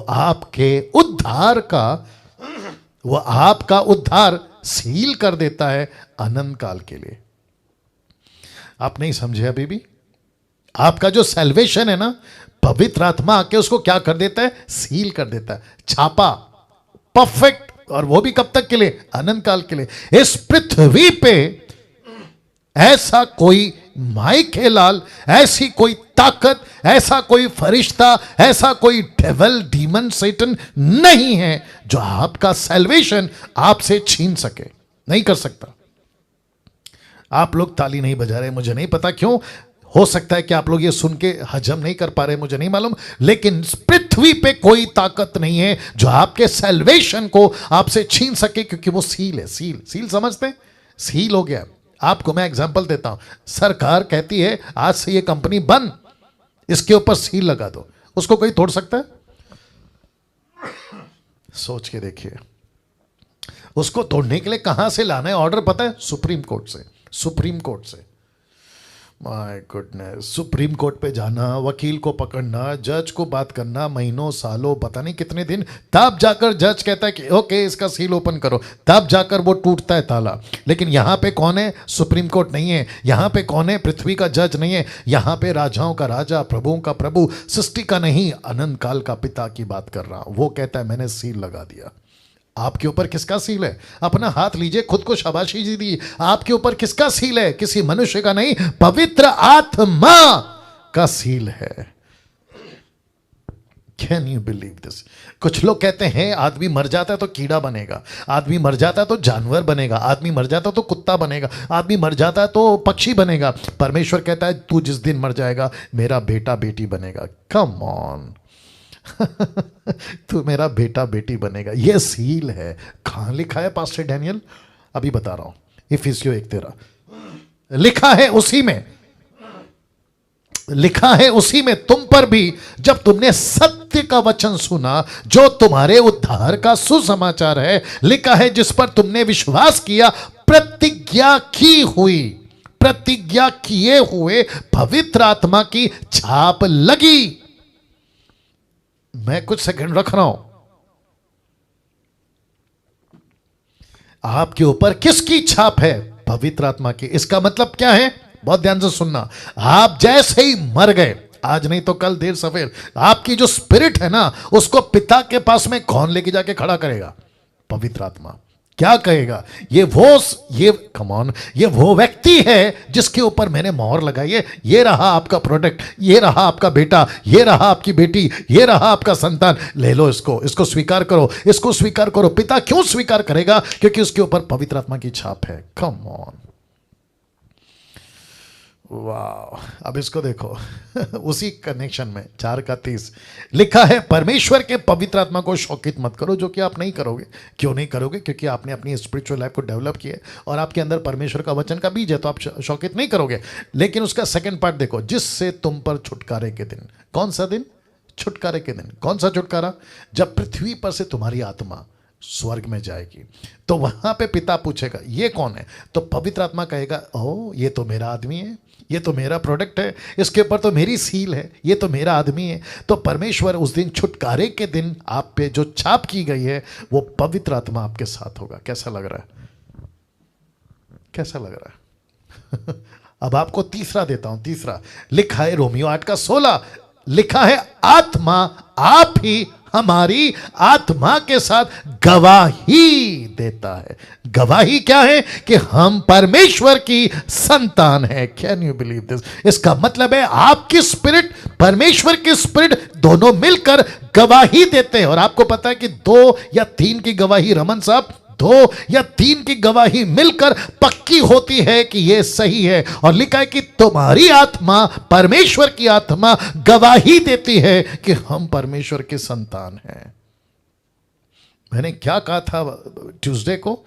आपका उद्धार सील कर देता है अनंत काल के लिए। आप नहीं समझे अभी भी? आपका जो सैल्वेशन है ना, पवित्र आत्मा आके उसको क्या कर देता है? सील कर देता है, छापा, परफेक्ट। और वो भी कब तक के लिए? अनंत काल के लिए। इस पृथ्वी पे ऐसा कोई माइकेलाल, ऐसी कोई ताकत, ऐसा कोई फरिश्ता, ऐसा कोई डेविल, डीमन, सैटन नहीं है जो आपका सैल्वेशन आपसे छीन सके। नहीं कर सकता। आप लोग ताली नहीं बजा रहे, मुझे नहीं पता क्यों। हो सकता है कि आप लोग ये सुन के हजम नहीं कर पा रहे, मुझे नहीं मालूम। लेकिन पृथ्वी पे कोई ताकत नहीं है जो आपके सैल्वेशन को आपसे छीन सके, क्योंकि वो सील है। सील समझते हैं? सील हो गया। आपको मैं एग्जांपल देता हूं। सरकार कहती है आज से ये कंपनी बंद, इसके ऊपर सील लगा दो। उसको कोई तोड़ सकता है? सोच के देखिए। उसको तोड़ने के लिए कहां से लाना है ऑर्डर पता है? सुप्रीम कोर्ट से। सुप्रीम कोर्ट से। माय गुडनेस, सुप्रीम कोर्ट पे जाना, वकील को पकड़ना, जज को बात करना, महीनों सालों पता नहीं कितने दिन, तब जाकर जज कहता है कि ओके इसका सील ओपन करो, तब जाकर वो टूटता है ताला। लेकिन यहाँ पे कौन है? सुप्रीम कोर्ट नहीं है। यहाँ पे कौन है? पृथ्वी का जज नहीं है। यहाँ पे राजाओं का राजा, प्रभुओं का प्रभु, सृष्टि का नहीं, अनंत काल का पिता की बात कर रहा हूँ। वो कहता है मैंने सील लगा दिया। आपके ऊपर किसका सील है? अपना हाथ लीजिए, खुद को शाबाशी दीजिए। आपके ऊपर किसका सील है? किसी मनुष्य का नहीं, पवित्र आत्मा का सील है। Can you believe this? कुछ लोग कहते हैं आदमी मर जाता है तो कीड़ा बनेगा, आदमी मर जाता है तो जानवर बनेगा, आदमी मर जाता है तो कुत्ता बनेगा, आदमी मर जाता है तो पक्षी बनेगा। परमेश्वर कहता है तू जिस दिन मर जाएगा मेरा बेटा बेटी बनेगा। कम ऑन तू मेरा बेटा बेटी बनेगा। यह सील है। कहां लिखा है पास्टर डैनियल? अभी बता रहा हूं, इफिसियों 1:13 लिखा है उसी में, लिखा है उसी में तुम पर भी, जब तुमने सत्य का वचन सुना जो तुम्हारे उद्धार का सुसमाचार है, लिखा है जिस पर तुमने विश्वास किया, प्रतिज्ञा की हुई, प्रतिज्ञा किए हुए पवित्र आत्मा की छाप लगी। मैं कुछ सेकंड रख रहा हूं। आपके ऊपर किसकी छाप है? पवित्र आत्मा की। इसका मतलब क्या है? बहुत ध्यान से सुनना। आप जैसे ही मर गए, आज नहीं तो कल, देर सवेर, आपकी जो स्पिरिट है ना, उसको पिता के पास में कौन लेके जाके खड़ा करेगा? पवित्र आत्मा। क्या कहेगा? ये कम ऑन, ये वो व्यक्ति है जिसके ऊपर मैंने मोहर लगाई है। ये रहा आपका प्रोडक्ट, ये रहा आपका बेटा, ये रहा आपकी बेटी, ये रहा आपका संतान। ले लो इसको स्वीकार करो, इसको स्वीकार करो। पिता क्यों स्वीकार करेगा? क्योंकि उसके ऊपर पवित्र आत्मा की छाप है। कम ऑन, वाह। अब इसको देखो उसी कनेक्शन में 4:30 लिखा है, परमेश्वर के पवित्र आत्मा को शौकित मत करो, जो कि आप नहीं करोगे। क्यों नहीं करोगे? क्योंकि आपने अपनी स्पिरिचुअल लाइफ को डेवलप किया है और आपके अंदर परमेश्वर का वचन का बीज है, तो आप शौकित नहीं करोगे। लेकिन उसका सेकंड पार्ट देखो, जिससे तुम पर छुटकारे के दिन। कौन सा दिन? छुटकारे के दिन। कौन सा छुटकारा? जब पृथ्वी पर से तुम्हारी आत्मा स्वर्ग में जाएगी, तो वहां पे पिता पूछेगा ये कौन है? तो पवित्र आत्मा कहेगा, ओ ये तो मेरा आदमी है, ये तो मेरा प्रोडक्ट है, इसके ऊपर तो मेरी सील है, ये तो मेरा आदमी है। तो परमेश्वर उस दिन, छुटकारे के दिन, आप पे जो छाप की गई है वो पवित्र आत्मा आपके साथ होगा। कैसा लग रहा है? कैसा लग रहा है? अब आपको तीसरा देता हूं। तीसरा लिखा है रोमियो 8:16 लिखा है, आत्मा आप ही हमारी आत्मा के साथ गवाही देता है। गवाही क्या है? कि हम परमेश्वर की संतान है। Can you believe this? इसका मतलब है आपकी स्पिरिट, परमेश्वर की स्पिरिट, दोनों मिलकर गवाही देते हैं। और आपको पता है कि 2 या 3 की गवाही, रमन साहब, 2 या 3 की गवाही मिलकर पक्की होती है कि यह सही है। और लिखा है कि तुम्हारी आत्मा, परमेश्वर की आत्मा गवाही देती है कि हम परमेश्वर के संतान हैं। मैंने क्या कहा था ट्यूसडे को?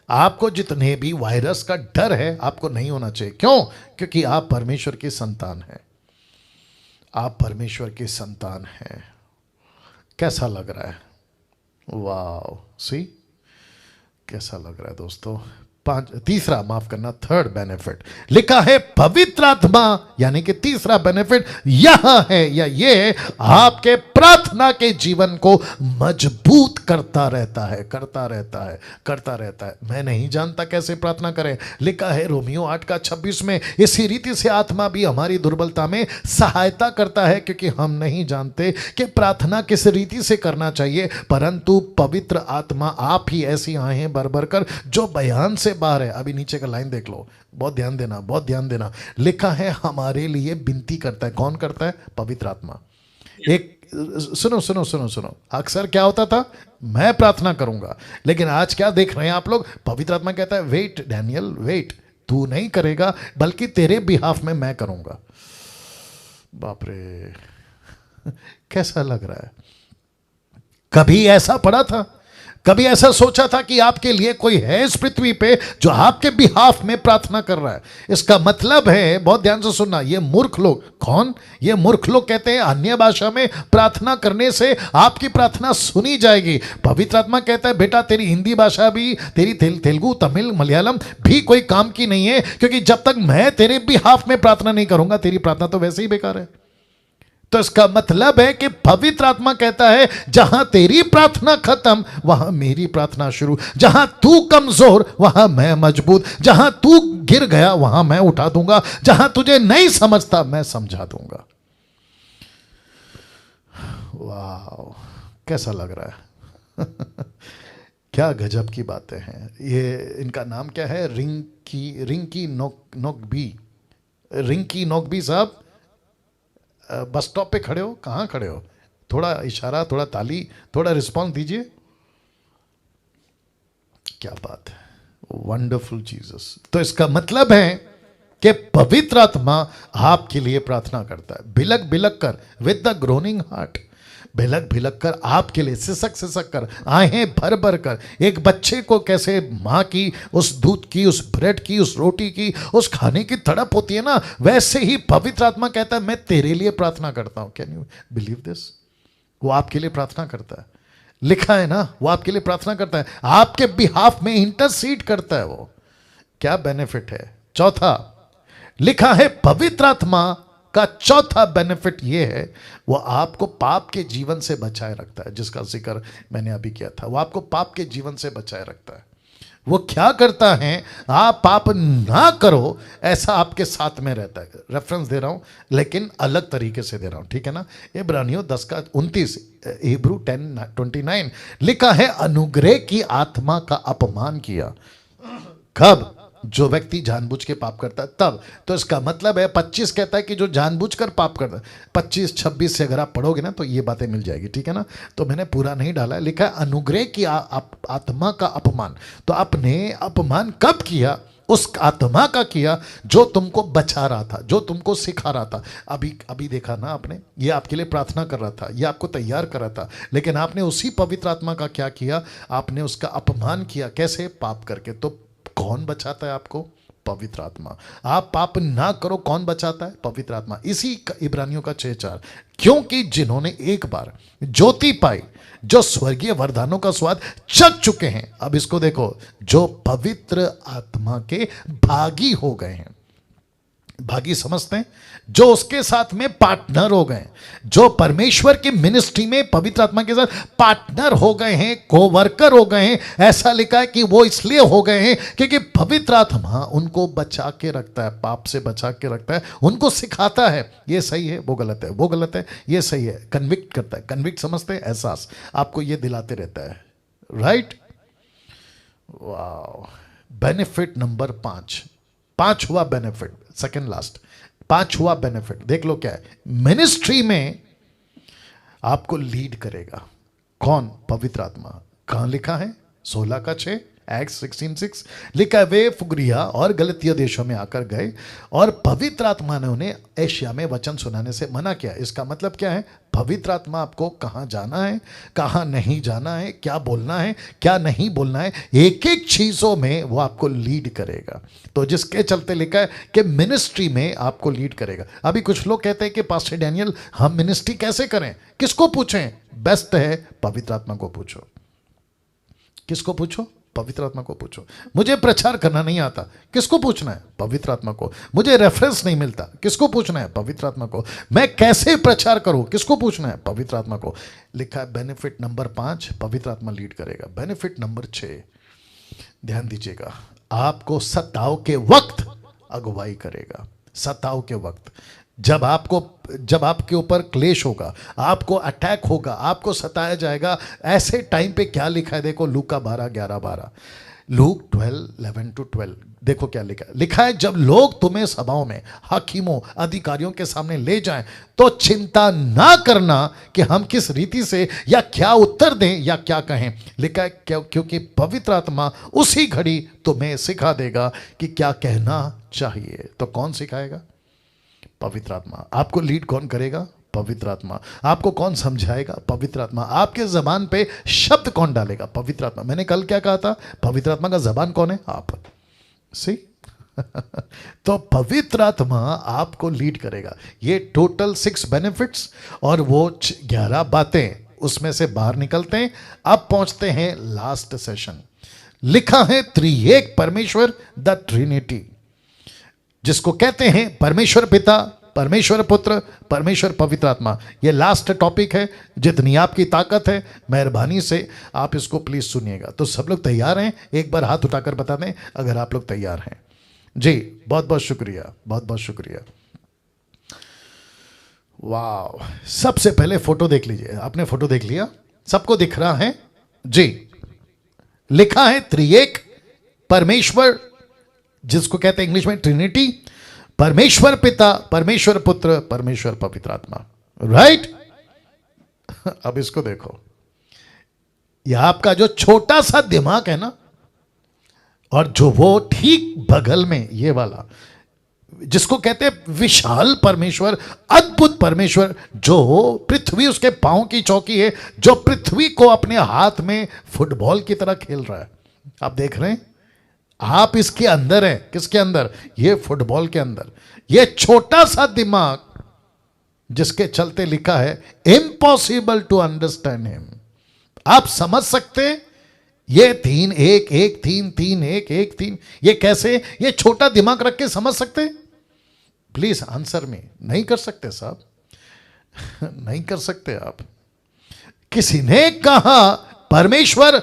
आपको जितने भी वायरस का डर है आपको नहीं होना चाहिए। क्यों? क्योंकि आप परमेश्वर के संतान हैं। आप परमेश्वर के संतान हैं। कैसा लग रहा है? वाह, सी कैसा लग रहा है दोस्तों? तीसरा, माफ करना, थर्ड बेनिफिट लिखा है, पवित्र आत्मा, यानी कि तीसरा बेनिफिट यहां है, या ये आपके प्रार्थना के जीवन को मजबूत करता रहता है, करता रहता है, करता रहता है। मैं नहीं जानता कैसे प्रार्थना करें। लिखा है रोमियो 8:26 में, इसी रीति से आत्मा भी हमारी दुर्बलता में सहायता करता है, क्योंकि हम नहीं जानते कि प्रार्थना किस रीति से करना चाहिए, परंतु पवित्र आत्मा आप ही ऐसी आहें भर भर कर जो बयान से बाहर है। अभी नीचे का लाइन देख लो, बहुत ध्यान देना, बहुत ध्यान देना। लिखा है हमारे लिए विनती करता है। कौन करता है? पवित्र आत्मा। एक सुनो सुनो सुनो सुनो, अक्सर क्या होता था, मैं प्रार्थना करूंगा, लेकिन आज क्या देख रहे हैं आप लोग? पवित्र आत्मा कहता है, वेट डैनियल, वेट, तू नहीं करेगा, बल्कि तेरे बिहाफ में मैं करूंगा। बाप रे, कैसा लग रहा है? कभी ऐसा पड़ा था? कभी ऐसा सोचा था कि आपके लिए कोई है इस पृथ्वी पे जो आपके बिहाफ में प्रार्थना कर रहा है? इसका मतलब है, बहुत ध्यान से सुनना, ये मूर्ख लोग, कौन? ये मूर्ख लोग कहते हैं अन्य भाषा में प्रार्थना करने से आपकी प्रार्थना सुनी जाएगी। पवित्र आत्मा कहता है, बेटा तेरी हिंदी भाषा भी, तेरी तेलुगु, तमिल, मलयालम भी कोई काम की नहीं है, क्योंकि जब तक मैं तेरे बिहाफ में प्रार्थना नहीं करूंगा, तेरी प्रार्थना तो वैसे ही बेकार है। तो इसका मतलब है कि पवित्र आत्मा कहता है, जहां तेरी प्रार्थना खत्म वहां मेरी प्रार्थना शुरू, जहां तू कमजोर वहां मैं मजबूत, जहां तू गिर गया वहां मैं उठा दूंगा, जहां तुझे नहीं समझता मैं समझा दूंगा। वाह, कैसा लग रहा है? क्या गजब की बातें हैं ये। इनका नाम क्या है? रिंकी नोकबी। रिंकी नोकबी साहब, बस स्टॉप पे खड़े हो? कहाँ खड़े हो? थोड़ा इशारा, थोड़ा ताली, थोड़ा रिस्पॉन्स दीजिए। क्या बात है, वंडरफुल जीसस। तो इसका मतलब है कि पवित्र आत्मा आपके लिए प्रार्थना करता है, बिलक बिलक कर, विद द ग्रोनिंग हार्ट, बिलक बिलक कर आपके लिए, सिसक सिसक कर, आहें भर भर कर। एक बच्चे को कैसे माँ की उस दूध की, उस ब्रेड की, उस रोटी की, उस खाने की तड़प होती है ना, वैसे ही पवित्र आत्मा कहता है मैं तेरे लिए प्रार्थना करता हूं। Can you believe this? वो आपके लिए प्रार्थना करता है, लिखा है ना, वो आपके लिए प्रार्थना करता है, आपके बिहाफ में इंटरसीड करता है वो। क्या बेनिफिट है? चौथा लिखा है, पवित्र आत्मा का चौथा बेनिफिट यह है, वो आपको पाप के जीवन से बचाए रखता है, जिसका जिक्र मैंने अभी किया था। वो आपको पाप के जीवन से बचाए रखता है। वो क्या करता है? आप पाप ना करो ऐसा आपके साथ में रहता है। रेफरेंस दे रहा हूं लेकिन अलग तरीके से दे रहा हूं, ठीक है ना। इब्रानियों 10 का 29, हिब्रू 10:29 लिखा है, अनुग्रह की आत्मा का अपमान किया। कब? जो व्यक्ति जानबूझ के पाप करता है तब। तो इसका मतलब है 25 कहता है कि जो जानबूझकर पाप करता है। 25-26 से अगर आप पढ़ोगे ना तो ये बातें मिल जाएगी, ठीक है ना। तो मैंने पूरा नहीं डाला है, लिखा है अनुग्रह की आत्मा का अपमान। तो आपने अपमान कब किया? उस आत्मा का किया जो तुमको बचा रहा था, जो तुमको सिखा रहा था। अभी अभी देखा ना आपने, ये आपके लिए प्रार्थना कर रहा था, ये आपको तैयार कर रहा था, लेकिन आपने उसी पवित्र आत्मा का क्या किया? आपने उसका अपमान किया। कैसे? पाप करके। तो कौन बचाता है आपको? पवित्र आत्मा। आप पाप ना करो, कौन बचाता है? पवित्र आत्मा। इसी इब्रानियों का 6:4, क्योंकि जिन्होंने एक बार ज्योति पाई, जो स्वर्गीय वरदानों का स्वाद चख चुके हैं, अब इसको देखो, जो पवित्र आत्मा के भागी हो गए हैं। भागी समझते हैं? जो उसके साथ में पार्टनर हो गए, जो परमेश्वर की मिनिस्ट्री में पवित्र आत्मा के साथ पार्टनर हो गए हैं, कोवर्कर हो गए हैं। ऐसा लिखा है कि वो इसलिए हो गए हैं क्योंकि पवित्र आत्मा उनको बचा के रखता है, पाप से बचा के रखता है, उनको सिखाता है ये सही है, वो गलत है, वो गलत है, ये सही है। कन्विक्ट करता है। कन्विक्ट समझते हैं? एहसास आपको ये दिलाते रहता है, राइट। वाह। बेनिफिट नंबर 5, 5 हुआ बेनिफिट, सेकंड लास्ट, 5 हुआ बेनिफिट। देख लो क्या है। मिनिस्ट्री में आपको लीड करेगा कौन? पवित्र आत्मा। कहां लिखा है? 16:6, एक्ट 16:6 लिखा है, वे फुगरिया और गलतिया देशों में आकर गए और पवित्र आत्मा ने उन्हें एशिया में वचन सुनाने से मना किया। इसका मतलब क्या है? पवित्र आत्मा आपको कहां जाना है, कहां नहीं जाना है, क्या बोलना है, क्या नहीं बोलना है, एक एक चीजों में वो आपको लीड करेगा। तो जिसके चलते लिखा है कि मिनिस्ट्री में आपको लीड करेगा। अभी कुछ लोग कहते हैं कि पास्टर डैनियल हम मिनिस्ट्री कैसे करें? किसको पूछें? बेस्ट है पवित्र आत्मा को पूछो। किसको पूछो? पवित्र आत्मा को पूछो। मुझे प्रचार करना नहीं आता, किसको पूछना है? पवित्र आत्मा को। मुझे रेफरेंस नहीं मिलता, किसको पूछना है? पवित्र आत्मा को। मैं कैसे प्रचार करूं? किसको पूछना है? पवित्र आत्मा को। लिखा है बेनिफिट नंबर 5, पवित्र आत्मा लीड करेगा। बेनिफिट नंबर 6, ध्यान दीजिएगा, आपको सताव के वक्त अगुवाई करेगा। सताव के वक्त, जब आपके ऊपर क्लेश होगा, आपको अटैक होगा, आपको सताया जाएगा, ऐसे टाइम पे क्या लिखा है? देखो लूका 12:11-12, लूक 12:11-12। देखो क्या लिखा है। लिखा है, जब लोग तुम्हें सभाओं में, हकीमों, अधिकारियों के सामने ले जाएं तो चिंता ना करना कि हम किस रीति से या क्या उत्तर दें या क्या कहें। लिखा है क्योंकि पवित्र आत्मा उसी घड़ी तुम्हें सिखा देगा कि क्या कहना चाहिए। तो कौन सिखाएगा? पवित्र आत्मा। आपको लीड कौन करेगा? पवित्र आत्मा। आपको कौन समझाएगा? पवित्र आत्मा। आपके जबान पे शब्द कौन डालेगा? पवित्र आत्मा। मैंने कल क्या कहा था? पवित्र आत्मा का जबान कौन है? आप। सी तो पवित्र आत्मा आपको लीड करेगा। ये टोटल 6 बेनिफिट्स और वो 11 बातें उसमें से बाहर निकलते हैं। अब पहुंचते हैं लास्ट सेशन। लिखा है त्रिएक परमेश्वर, द ट्रिनिटी, जिसको कहते हैं परमेश्वर पिता, परमेश्वर पुत्र, परमेश्वर पवित्र आत्मा। ये लास्ट टॉपिक है। जितनी आपकी ताकत है, मेहरबानी से आप इसको प्लीज सुनिएगा। तो सब लोग तैयार हैं? एक बार हाथ उठाकर बता दें अगर आप लोग तैयार हैं। जी बहुत बहुत शुक्रिया, बहुत बहुत शुक्रिया। वाह। सबसे पहले फोटो देख लीजिए। आपने फोटो देख लिया? सबको दिख रहा है? जी लिखा है त्रिएक परमेश्वर, जिसको कहते हैं इंग्लिश में ट्रिनिटी, परमेश्वर पिता, परमेश्वर पुत्र, परमेश्वर पवित्र आत्मा। राइट? अब इसको देखो, यह आपका जो छोटा सा दिमाग है ना, और जो वो ठीक बगल में ये वाला, जिसको कहते हैं विशाल परमेश्वर, अद्भुत परमेश्वर, जो पृथ्वी उसके पांव की चौकी है, जो पृथ्वी को अपने हाथ में फुटबॉल की तरह खेल रहा है। आप देख रहे हैं, आप इसके अंदर हैं। किसके अंदर? ये फुटबॉल के अंदर। ये छोटा सा दिमाग जिसके चलते लिखा है इम्पॉसिबल टू अंडरस्टैंड हिम। आप समझ सकते हैं ये 3 1 1 3 3 1 1 3, ये कैसे? ये छोटा दिमाग रख के समझ सकते? प्लीज आंसर में। नहीं कर सकते साहब, नहीं कर सकते आप। किसी ने कहा परमेश्वर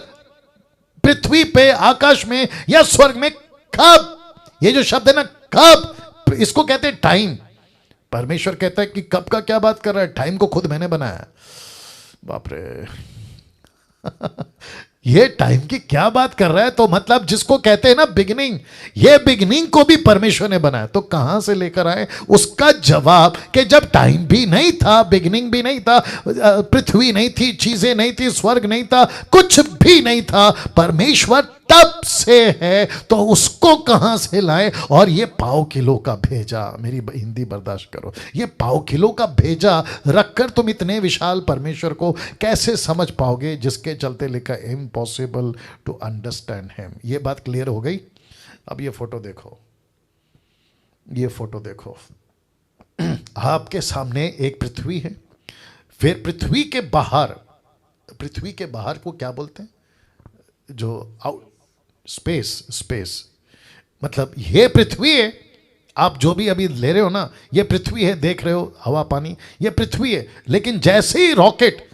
पृथ्वी पे, आकाश में या स्वर्ग में कब? ये जो शब्द है ना कब, इसको कहते हैं टाइम। परमेश्वर कहता है कि कब का क्या बात कर रहा है? टाइम को खुद मैंने बनाया। बाप रे ये टाइम की क्या बात कर रहा है? तो मतलब जिसको कहते हैं ना बिगिनिंग, ये बिगिनिंग को भी परमेश्वर ने बनाया। तो कहां से लेकर आए? उसका जवाब कि जब टाइम भी नहीं था, बिगिनिंग भी नहीं था, पृथ्वी नहीं थी, चीजें नहीं थी, स्वर्ग नहीं था, कुछ भी नहीं था, परमेश्वर तब से है, तो उसको कहां से लाए? और ये पाव किलो का भेजा, मेरी हिंदी बर्दाश्त करो, ये पाव किलो का भेजा रखकर तुम इतने विशाल परमेश्वर को कैसे समझ पाओगे, जिसके चलते लिखा इम्पॉसिबल टू अंडरस्टैंड हिम। ये बात क्लियर हो गई? अब ये फोटो देखो, ये फोटो देखो। आपके सामने एक पृथ्वी है, फिर पृथ्वी के बाहर, पृथ्वी के बाहर को क्या बोलते हैं? जो आउट स्पेस, स्पेस मतलब ये पृथ्वी है। आप जो भी अभी ले रहे हो ना, ये पृथ्वी है, देख रहे हो हवा पानी, ये पृथ्वी है। लेकिन जैसे ही रॉकेट,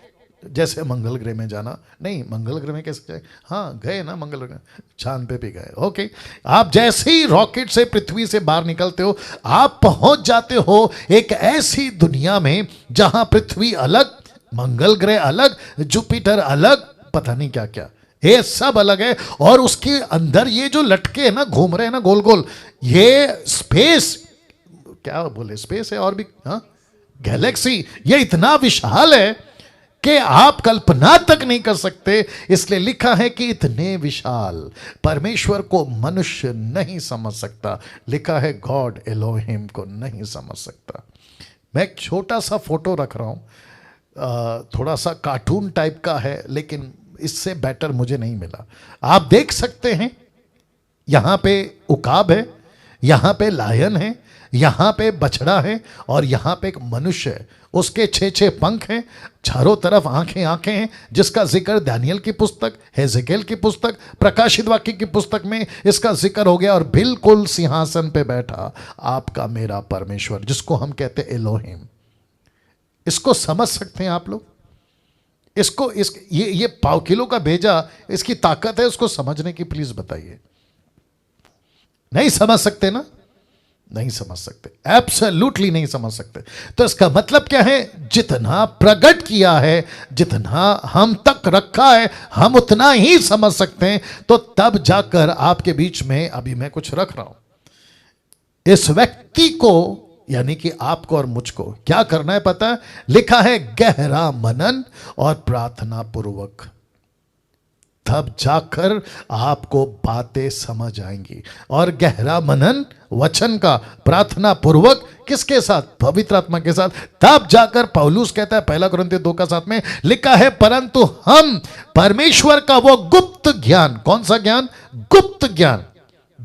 जैसे मंगल ग्रह में जाना, नहीं मंगल ग्रह में कैसे जाए? हाँ गए ना मंगल ग्रह, चांद पे भी गए, ओके। आप जैसे ही रॉकेट से पृथ्वी से बाहर निकलते हो, आप पहुंच जाते हो एक ऐसी दुनिया में जहां पृथ्वी अलग, मंगल ग्रह अलग, जुपिटर अलग, पता नहीं क्या क्या, ये सब अलग है। और उसके अंदर ये जो लटके हैं ना, घूम रहे हैं ना गोल गोल, ये स्पेस, क्या बोले, स्पेस है और भी, हाँ गैलेक्सी, ये इतना विशाल है कि आप कल्पना तक नहीं कर सकते। इसलिए लिखा है कि इतने विशाल परमेश्वर को मनुष्य नहीं समझ सकता। लिखा है गॉड एलोहिम को नहीं समझ सकता। मैं एक छोटा सा फोटो रख रहा हूं, थोड़ा सा कार्टून टाइप का है, लेकिन इससे बेटर मुझे नहीं मिला। आप देख सकते हैं, यहां पे उकाब है, यहां पे लायन है, यहां पे बछड़ा है, और यहां पे एक मनुष्य है। उसके 6 पंख हैं, चारों तरफ आंखें आंखें हैं, जिसका जिक्र दानियल की पुस्तक, हेजेकेल की पुस्तक, प्रकाशित वाक्य की पुस्तक में इसका जिक्र हो गया। और बिल्कुल सिंहासन पे बैठा आपका मेरा परमेश्वर, जिसको हम कहते हैं एलोहिम। इसको समझ सकते हैं आप लोग? इसको ये पाव किलो का भेजा, इसकी ताकत है, उसको समझने की प्लीज बताइए। नहीं समझ सकते ना? नहीं समझ सकते, एब्सोल्युटली नहीं समझ सकते। तो इसका मतलब क्या है? जितना प्रकट किया है, जितना हम तक रखा है, हम उतना ही समझ सकते हैं। तो तब जाकर आपके बीच में अभी मैं कुछ रख रहा हूं। इस व्यक्ति को, यानी कि आपको और मुझको क्या करना है पता है? लिखा है गहरा मनन और प्रार्थना पूर्वक, तब जाकर आपको बातें समझ आएंगी। और गहरा मनन वचन का, प्रार्थना पूर्वक किसके साथ? पवित्र आत्मा के साथ। तब जाकर पौलुस कहता है 1 कुरिन्थियों 2:7 में लिखा है, परंतु हम परमेश्वर का वो गुप्त ज्ञान, कौन सा ज्ञान? गुप्त ज्ञान,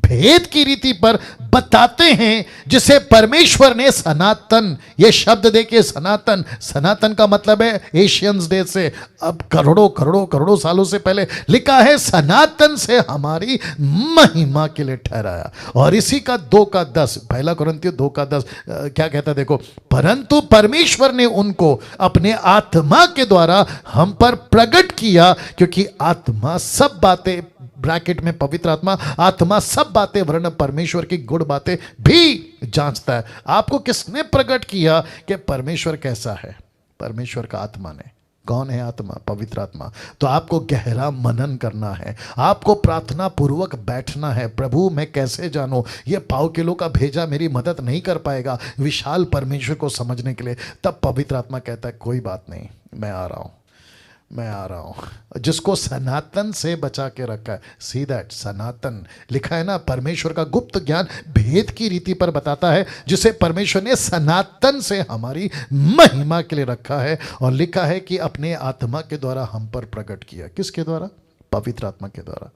भेद की रीति पर बताते हैं, जिसे परमेश्वर ने सनातन, ये शब्द देखिए सनातन, सनातन का मतलब है एशियंस डे से, अब करोड़ों करोड़ों करोड़ों सालों से पहले लिखा है, सनातन से हमारी महिमा के लिए ठहराया। और इसी का 2:10, 1 कुरिन्थियों 2:10 क्या कहता है देखो, परंतु परमेश्वर ने उनको अपने आत्मा के द्वारा हम पर प्रकट किया, क्योंकि आत्मा सब बातें, ब्रैकेट में पवित्र आत्मा, आत्मा सब बातें वरन परमेश्वर की गुड़ बातें भी जांचता है। आपको किसने प्रकट किया कि परमेश्वर कैसा है? परमेश्वर का आत्मा ने। कौन है आत्मा? पवित्र आत्मा। तो आपको गहरा मनन करना है, आपको प्रार्थना पूर्वक बैठना है। प्रभु मैं कैसे जानूं, ये पाव किलो का भेजा मेरी मदद नहीं कर पाएगा विशाल परमेश्वर को समझने के लिए। तब पवित्र आत्मा कहता है कोई बात नहीं, मैं आ रहा हूं, मैं आ रहा हूं। जिसको सनातन से बचा के रखा है, सी दैट सनातन लिखा है ना, परमेश्वर का गुप्त ज्ञान भेद की रीति पर बताता है, जिसे परमेश्वर ने सनातन से हमारी महिमा के लिए रखा है। और लिखा है कि अपने आत्मा के द्वारा हम पर प्रकट किया। किसके द्वारा? पवित्र आत्मा के द्वारा।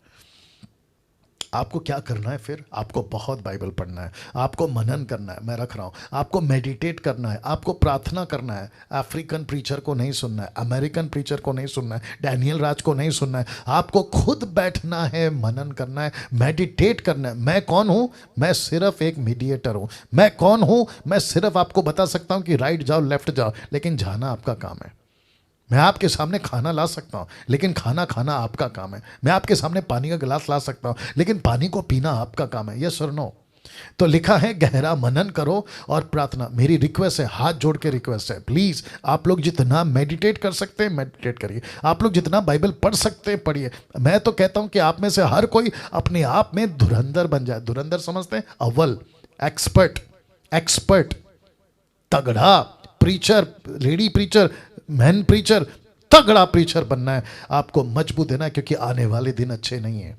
आपको क्या करना है फिर? आपको बहुत बाइबल पढ़ना है, आपको मनन करना है, मैं रख रहा हूँ, आपको मेडिटेट करना है, आपको प्रार्थना करना है। अफ्रीकन प्रीचर को नहीं सुनना है, अमेरिकन प्रीचर को नहीं सुनना है, डैनियल राज को नहीं सुनना है। आपको खुद बैठना है, मनन करना है, मेडिटेट करना है। मैं कौन हूँ? मैं सिर्फ एक मीडिएटर हूँ। मैं कौन हूँ? मैं सिर्फ आपको बता सकता हूँ कि राइट जाओ, लेफ्ट जाओ, लेकिन जाना आपका काम है। मैं आपके सामने खाना ला सकता हूँ, लेकिन खाना खाना आपका काम है। मैं आपके सामने पानी का गिलास ला सकता हूँ, लेकिन पानी को पीना आपका काम है। यस और नो? तो लिखा है गहरा मनन करो और प्रार्थना। मेरी रिक्वेस्ट है, हाथ जोड़ के रिक्वेस्ट है, प्लीज आप लोग जितना मेडिटेट कर सकते हैं मेडिटेट करिए, आप लोग जितना बाइबल पढ़ सकते हैं पढ़िए। मैं तो कहता हूं कि आप में से हर कोई अपने आप में धुरंधर बन जाए। धुरंधर समझते हैं? अव्वल, एक्सपर्ट, एक्सपर्ट, तगड़ा preacher, lady preacher, man preacher, तगड़ा प्रीचर बनना है। आपको मजबूत देना है, क्योंकि आने वाले दिन अच्छे नहीं हैं।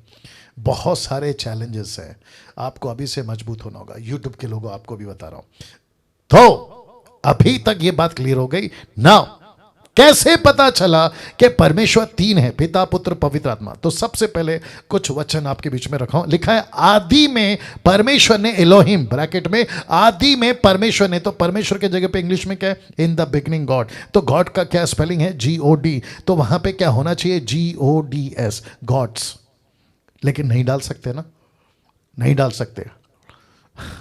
बहुत सारे चैलेंजेस हैं, आपको अभी से मजबूत होना होगा। यूट्यूब के लोगों आपको भी बता रहा हूं। तो अभी तक ये बात क्लियर हो गई ना? कैसे पता चला कि परमेश्वर तीन है, पिता पुत्र पवित्र आत्मा? तो सबसे पहले कुछ वचन आपके बीच में रखा हूं। लिखा है आदि में परमेश्वर ने, एलोहिम ब्रैकेट में, आदि में परमेश्वर ने। तो परमेश्वर के जगह पे इंग्लिश में क्या है? In the beginning God. तो गॉड का क्या स्पेलिंग है? GOD। तो वहां पे क्या होना चाहिए? GODS, gods. लेकिन नहीं डाल सकते ना, नहीं डाल सकते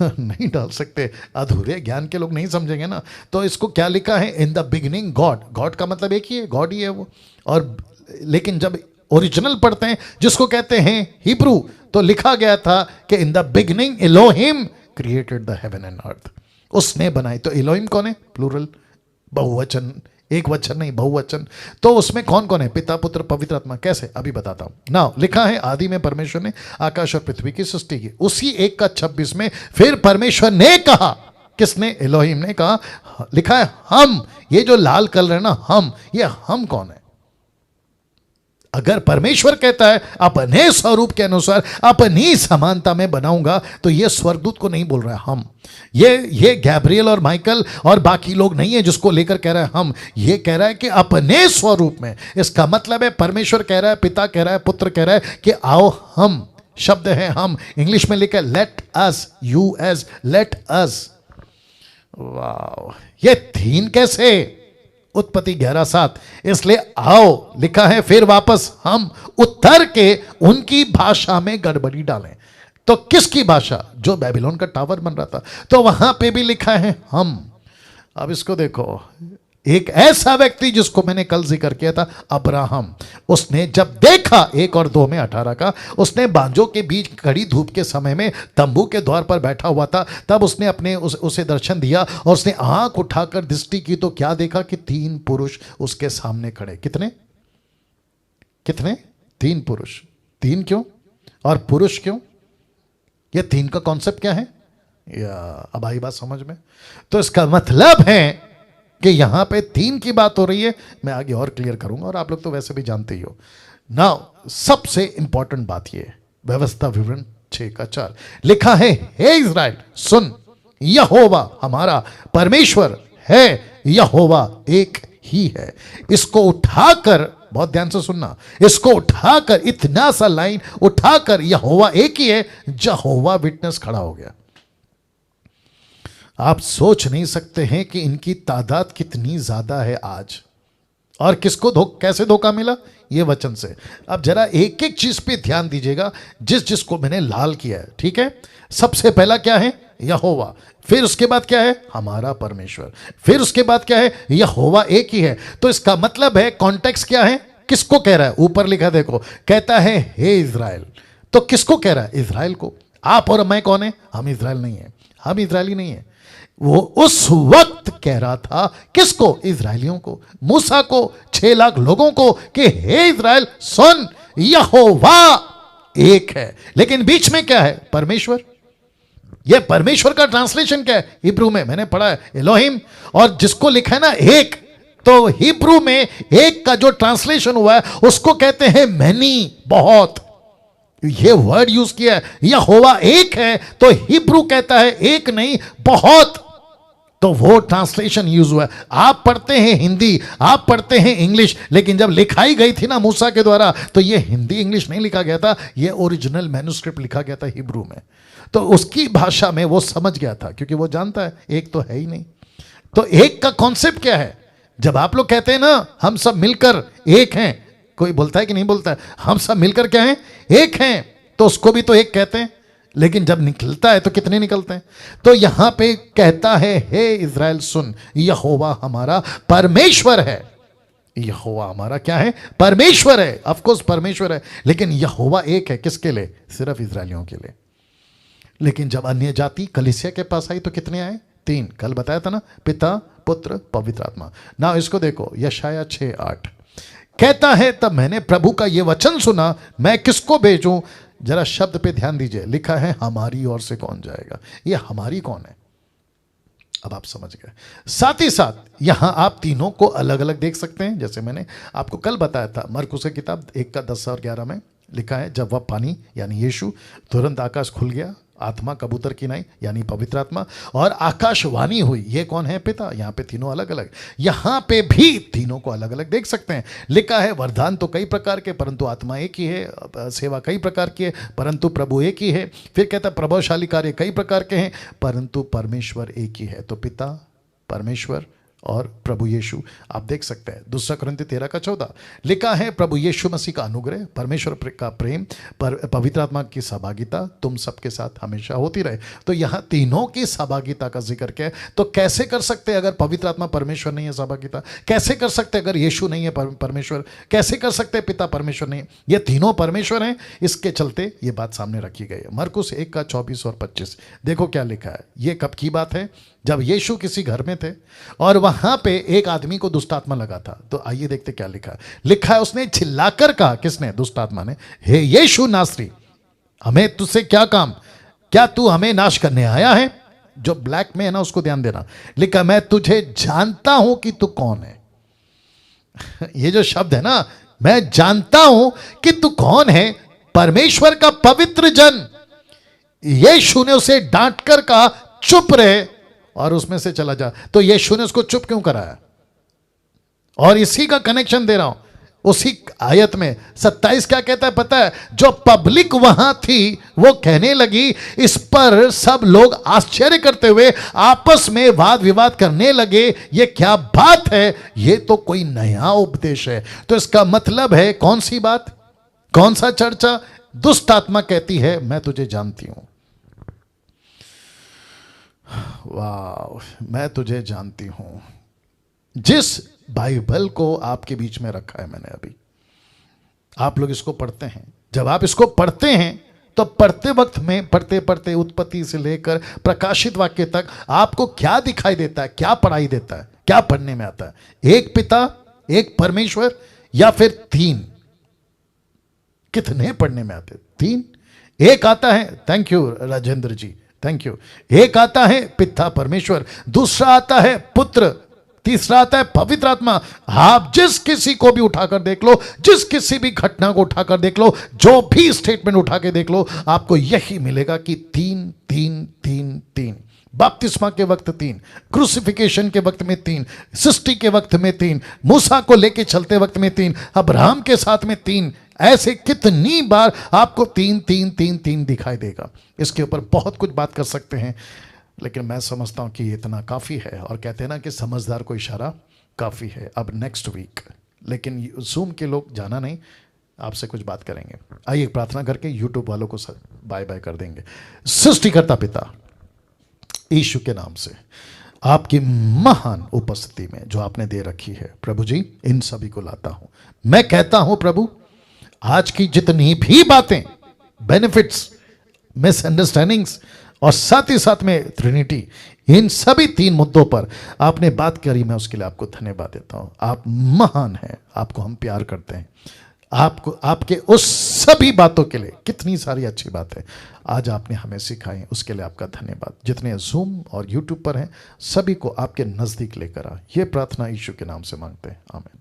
नहीं डाल सकते, अधूरे ज्ञान के लोग नहीं समझेंगे ना। तो इसको क्या लिखा है? In the beginning God. God का मतलब एक ही है, गॉड ही है वो। और लेकिन जब ओरिजिनल पढ़ते हैं, जिसको कहते हैं हिब्रू, तो लिखा गया था कि in the beginning Elohim created the heaven and earth. उसने बनाई। तो एलोहिम कौन है? प्लूरल, बहुवचन, एक वचन नहीं, बहुवचन। तो उसमें कौन कौन है? पिता पुत्र पवित्र आत्मा। कैसे? अभी बताता हूं ना। लिखा है आदि में परमेश्वर ने आकाश और पृथ्वी की सृष्टि की। उसी 1:26 में फिर परमेश्वर ने कहा, किसने? एलोहिम ने कहा। लिखा है हम, ये जो लाल कलर है ना, हम, ये हम कौन है? अगर परमेश्वर कहता है अपने स्वरूप के अनुसार अपनी समानता में बनाऊंगा, तो ये स्वर्गदूत को नहीं बोल रहा है हम। ये गैब्रियल और माइकल और बाकी लोग नहीं है जिसको लेकर कह रहा है हम। ये कह रहा है कि अपने स्वरूप में। इसका मतलब है परमेश्वर कह रहा है, पिता कह रहा है, पुत्र कह रहा है कि आओ हम। शब्द है हम, इंग्लिश में लिखा let us, US, let us. वाह, ये तीन कैसे? उत्पत्ति 11:7। इसलिए आओ लिखा है, फिर वापस हम उत्तर के उनकी भाषा में गड़बड़ी डालें। तो किसकी भाषा? जो बेबीलोन का टावर बन रहा था, तो वहां पे भी लिखा है हम। अब इसको देखो, एक ऐसा व्यक्ति जिसको मैंने कल जिक्र किया था, अब्राहम। उसने जब देखा 1 और 2 में 18 का, उसने बांजों के बीच कड़ी धूप के समय में तंबू के द्वार पर बैठा हुआ था। तब उसने अपने उसे दर्शन दिया और उसने आंख उठाकर दृष्टि की, तो क्या देखा कि 3 पुरुष उसके सामने खड़े। कितने? कितने? 3 पुरुष। 3 क्यों और पुरुष क्यों? ये 3 का कॉन्सेप्ट क्या है? या अब आई बात समझ में? तो इसका मतलब है कि यहां पे 3 की बात हो रही है। मैं आगे और क्लियर करूंगा, और आप लोग तो वैसे भी जानते ही हो। नाउ सबसे इंपॉर्टेंट बात ये, व्यवस्था विवरण 6:4 लिखा है, हे इज़राइल सुन, यहोवा हमारा परमेश्वर है, यहोवा एक ही है। इसको उठाकर, बहुत ध्यान से सुनना, इसको उठाकर, इतना सा लाइन उठाकर, यहोवा एक ही है, यहोवा विटनेस खड़ा हो गया। आप सोच नहीं सकते हैं कि इनकी तादाद कितनी ज्यादा है आज। और किसको कैसे धोखा मिला? ये वचन से। अब जरा एक एक चीज पे ध्यान दीजिएगा, जिसको मैंने लाल किया है, ठीक है? सबसे पहला क्या है? यहोवा। फिर उसके बाद क्या है? हमारा परमेश्वर। फिर उसके बाद क्या है? यहोवा एक ही है। तो इसका मतलब है, कॉन्टेक्स्ट क्या है? किसको कह रहा है? ऊपर लिखा देखो, कहता है हे इज़राइल। तो किसको कह रहा है? इज़राइल को। आप और मैं कौन है? हम इज़राइल नहीं है, हम इज़राइली नहीं है। वो उस वक्त कह रहा था किसको? इजरायलियों को, मूसा को, 6 लाख लोगों को कि हे इजराइल सुन, यहोवा एक है। लेकिन बीच में क्या है? परमेश्वर। ये परमेश्वर का ट्रांसलेशन क्या है हिब्रू में? मैंने पढ़ा है एलोहिम, और जिसको लिखा है ना एक, तो हिब्रू में एक का जो ट्रांसलेशन हुआ है उसको कहते हैं मैनी, बहुत। ये वर्ड यूज किया है, यहोवा एक है, तो हिब्रू कहता है एक नहीं बहुत, तो वो ट्रांसलेशन यूज हुआ है। आप पढ़ते हैं हिंदी, आप पढ़ते हैं इंग्लिश, लेकिन जब लिखाई गई थी ना मूसा के द्वारा, तो ये हिंदी इंग्लिश नहीं लिखा गया था, ये ओरिजिनल मैन्युस्क्रिप्ट लिखा गया था हिब्रू में। तो उसकी भाषा में वो समझ गया था, क्योंकि वो जानता है एक तो है ही नहीं। तो एक का कॉन्सेप्ट क्या है? जब आप लोग कहते हैं ना हम सब मिलकर एक हैं, कोई बोलता है कि नहीं बोलता है? हम सब मिलकर क्या हैं? एक हैं, तो उसको भी तो एक कहते हैं। लेकिन जब निकलता है तो कितने निकलते हैं? तो यहां पे कहता है हे इज़राइल सुन, यहोवा हमारा परमेश्वर है। यहोवा हमारा क्या है? परमेश्वर है। ऑफ कोर्स परमेश्वर है, लेकिन यहोवा एक है। किसके लिए? सिर्फ इजरायलियों के लिए। लेकिन जब अन्य जाति कलीसिया के पास आई तो कितने आए? 3। कल बताया था ना, पिता, पुत्र, पवित्र आत्मा। ना इसको देखो, यशाया 6:8 कहता है तब मैंने प्रभु का यह वचन सुना, मैं किसको भेजूं? जरा शब्द पे ध्यान दीजिए, लिखा है हमारी ओर से कौन जाएगा। ये हमारी कौन है? अब आप समझ गए। साथ ही साथ यहां आप तीनों को अलग अलग देख सकते हैं, जैसे मैंने आपको कल बताया था मरकुस की किताब 1:10 और 11 में लिखा है, जब वह पानी यानी यीशु, तुरंत आकाश खुल गया, आत्मा कबूतर की नाई यानी पवित्र आत्मा, और आकाशवाणी हुई। ये कौन है? पिता। यहाँ पे तीनों अलग अलग, यहाँ पे भी तीनों को अलग अलग देख सकते हैं। लिखा है वरदान तो कई प्रकार के परंतु आत्मा एक ही है, सेवा कई प्रकार की है परंतु प्रभु एक ही है। फिर कहता है प्रभावशाली कार्य कई प्रकार के हैं परंतु परमेश्वर एक ही है। तो पिता, परमेश्वर और प्रभु यीशु आप देख सकते हैं। 2 कुरिन्थी 13:14 लिखा है प्रभु यीशु मसीह का अनुग्रह, परमेश्वर का प्रेम, पवित्र आत्मा की सहभागिता तुम सबके साथ हमेशा होती रहे। तो यहाँ तीनों की सहभागिता का जिक्र क्या है? तो कैसे कर सकते हैं अगर पवित्र आत्मा परमेश्वर नहीं है सहभागिता? कैसे कर सकते अगर यीशु नहीं है परमेश्वर? कैसे कर सकते पिता परमेश्वर नहीं है? ये तीनों परमेश्वर हैं। इसके चलते ये बात सामने रखी गई है। मरकुस 1:24 और 25 देखो क्या लिखा है। ये कब की बात है? जब यीशु किसी घर में थे और वहां पे एक आदमी को दुष्ट आत्मा लगा था। तो आइए देखते क्या लिखा है। लिखा है उसने चिल्लाकर कहा, किसने? दुष्ट आत्मा ने, हे यीशु नासरी, हमें तुझसे क्या काम? क्या तू हमें नाश करने आया है? जो ब्लैक में है ना उसको ध्यान देना। लिखा मैं तुझे जानता हूं कि तू कौन है। ये जो शब्द है ना, मैं जानता हूं कि तू कौन है, परमेश्वर का पवित्र जन। यीशु ने उसे डांटकर कहा चुप रहे और उसमें से चला जा। तो यीशु ने उसको चुप क्यों कराया? और इसी का कनेक्शन दे रहा हूं उसी आयत में 27 क्या कहता है पता है? जो पब्लिक वहां थी वो कहने लगी, इस पर सब लोग आश्चर्य करते हुए आपस में वाद विवाद करने लगे, ये क्या बात है? ये तो कोई नया उपदेश है। तो इसका मतलब है कौन सी बात, कौन सा चर्चा? दुष्ट आत्मा कहती है मैं तुझे जानती हूं। वाह, मैं तुझे जानती हूं। जिस बाइबल को आपके बीच में रखा है मैंने अभी, आप लोग इसको पढ़ते हैं। जब आप इसको पढ़ते हैं तो पढ़ते वक्त में पढ़ते पढ़ते उत्पत्ति से लेकर प्रकाशित वाक्य तक आपको क्या दिखाई देता है? क्या पढ़ाई देता है? क्या पढ़ने में आता है? एक पिता, एक परमेश्वर, या फिर 3? कितने पढ़ने में आते? 3। एक आता है, thank you Rajendra ji, thank you. एक आता है पिता परमेश्वर, दूसरा आता है पुत्र, तीसरा आता है पवित्र आत्मा। आप जिस किसी को भी उठाकर देख लो, जिस किसी भी घटना को उठाकर देख लो, जो भी स्टेटमेंट उठा के देख लो, आपको यही मिलेगा कि 3 3 3 3। बपतिस्मा के वक्त 3, क्रूसिफिकेशन के वक्त में 3, सृष्टि के वक्त में 3, मूसा को लेके चलते वक्त में 3, अब्राहम के साथ में 3। ऐसे कितनी बार आपको 3 3 3 3 दिखाई देगा। इसके ऊपर बहुत कुछ बात कर सकते हैं, लेकिन मैं समझता हूं कि इतना काफ़ी है। और कहते हैं ना कि समझदार को इशारा काफ़ी है। अब नेक्स्ट वीक, लेकिन जूम के लोग जाना नहीं, आपसे कुछ बात करेंगे। आइए प्रार्थना करके यूट्यूब वालों को बाय बाय कर देंगे। सृष्टिकर्ता पिता यीशु के नाम से आपकी महान उपस्थिति में जो आपने दे रखी है प्रभु जी, इन सभी को लाता हूं। मैं कहता हूं प्रभु, आज की जितनी भी बातें, बेनिफिट्स, मिसअंडरस्टैंडिंग्स और साथ ही साथ में ट्रिनिटी, इन सभी 3 मुद्दों पर आपने बात करी, मैं उसके लिए आपको धन्यवाद देता हूं। आप महान हैं, आपको हम प्यार करते हैं। आपको आपके उस सभी बातों के लिए, कितनी सारी अच्छी बातें आज आपने हमें सिखाई, उसके लिए आपका धन्यवाद। जितने जूम और यूट्यूब पर हैं सभी को आपके नज़दीक लेकर आ, ये प्रार्थना यीशु के नाम से मांगते हैं, आमीन।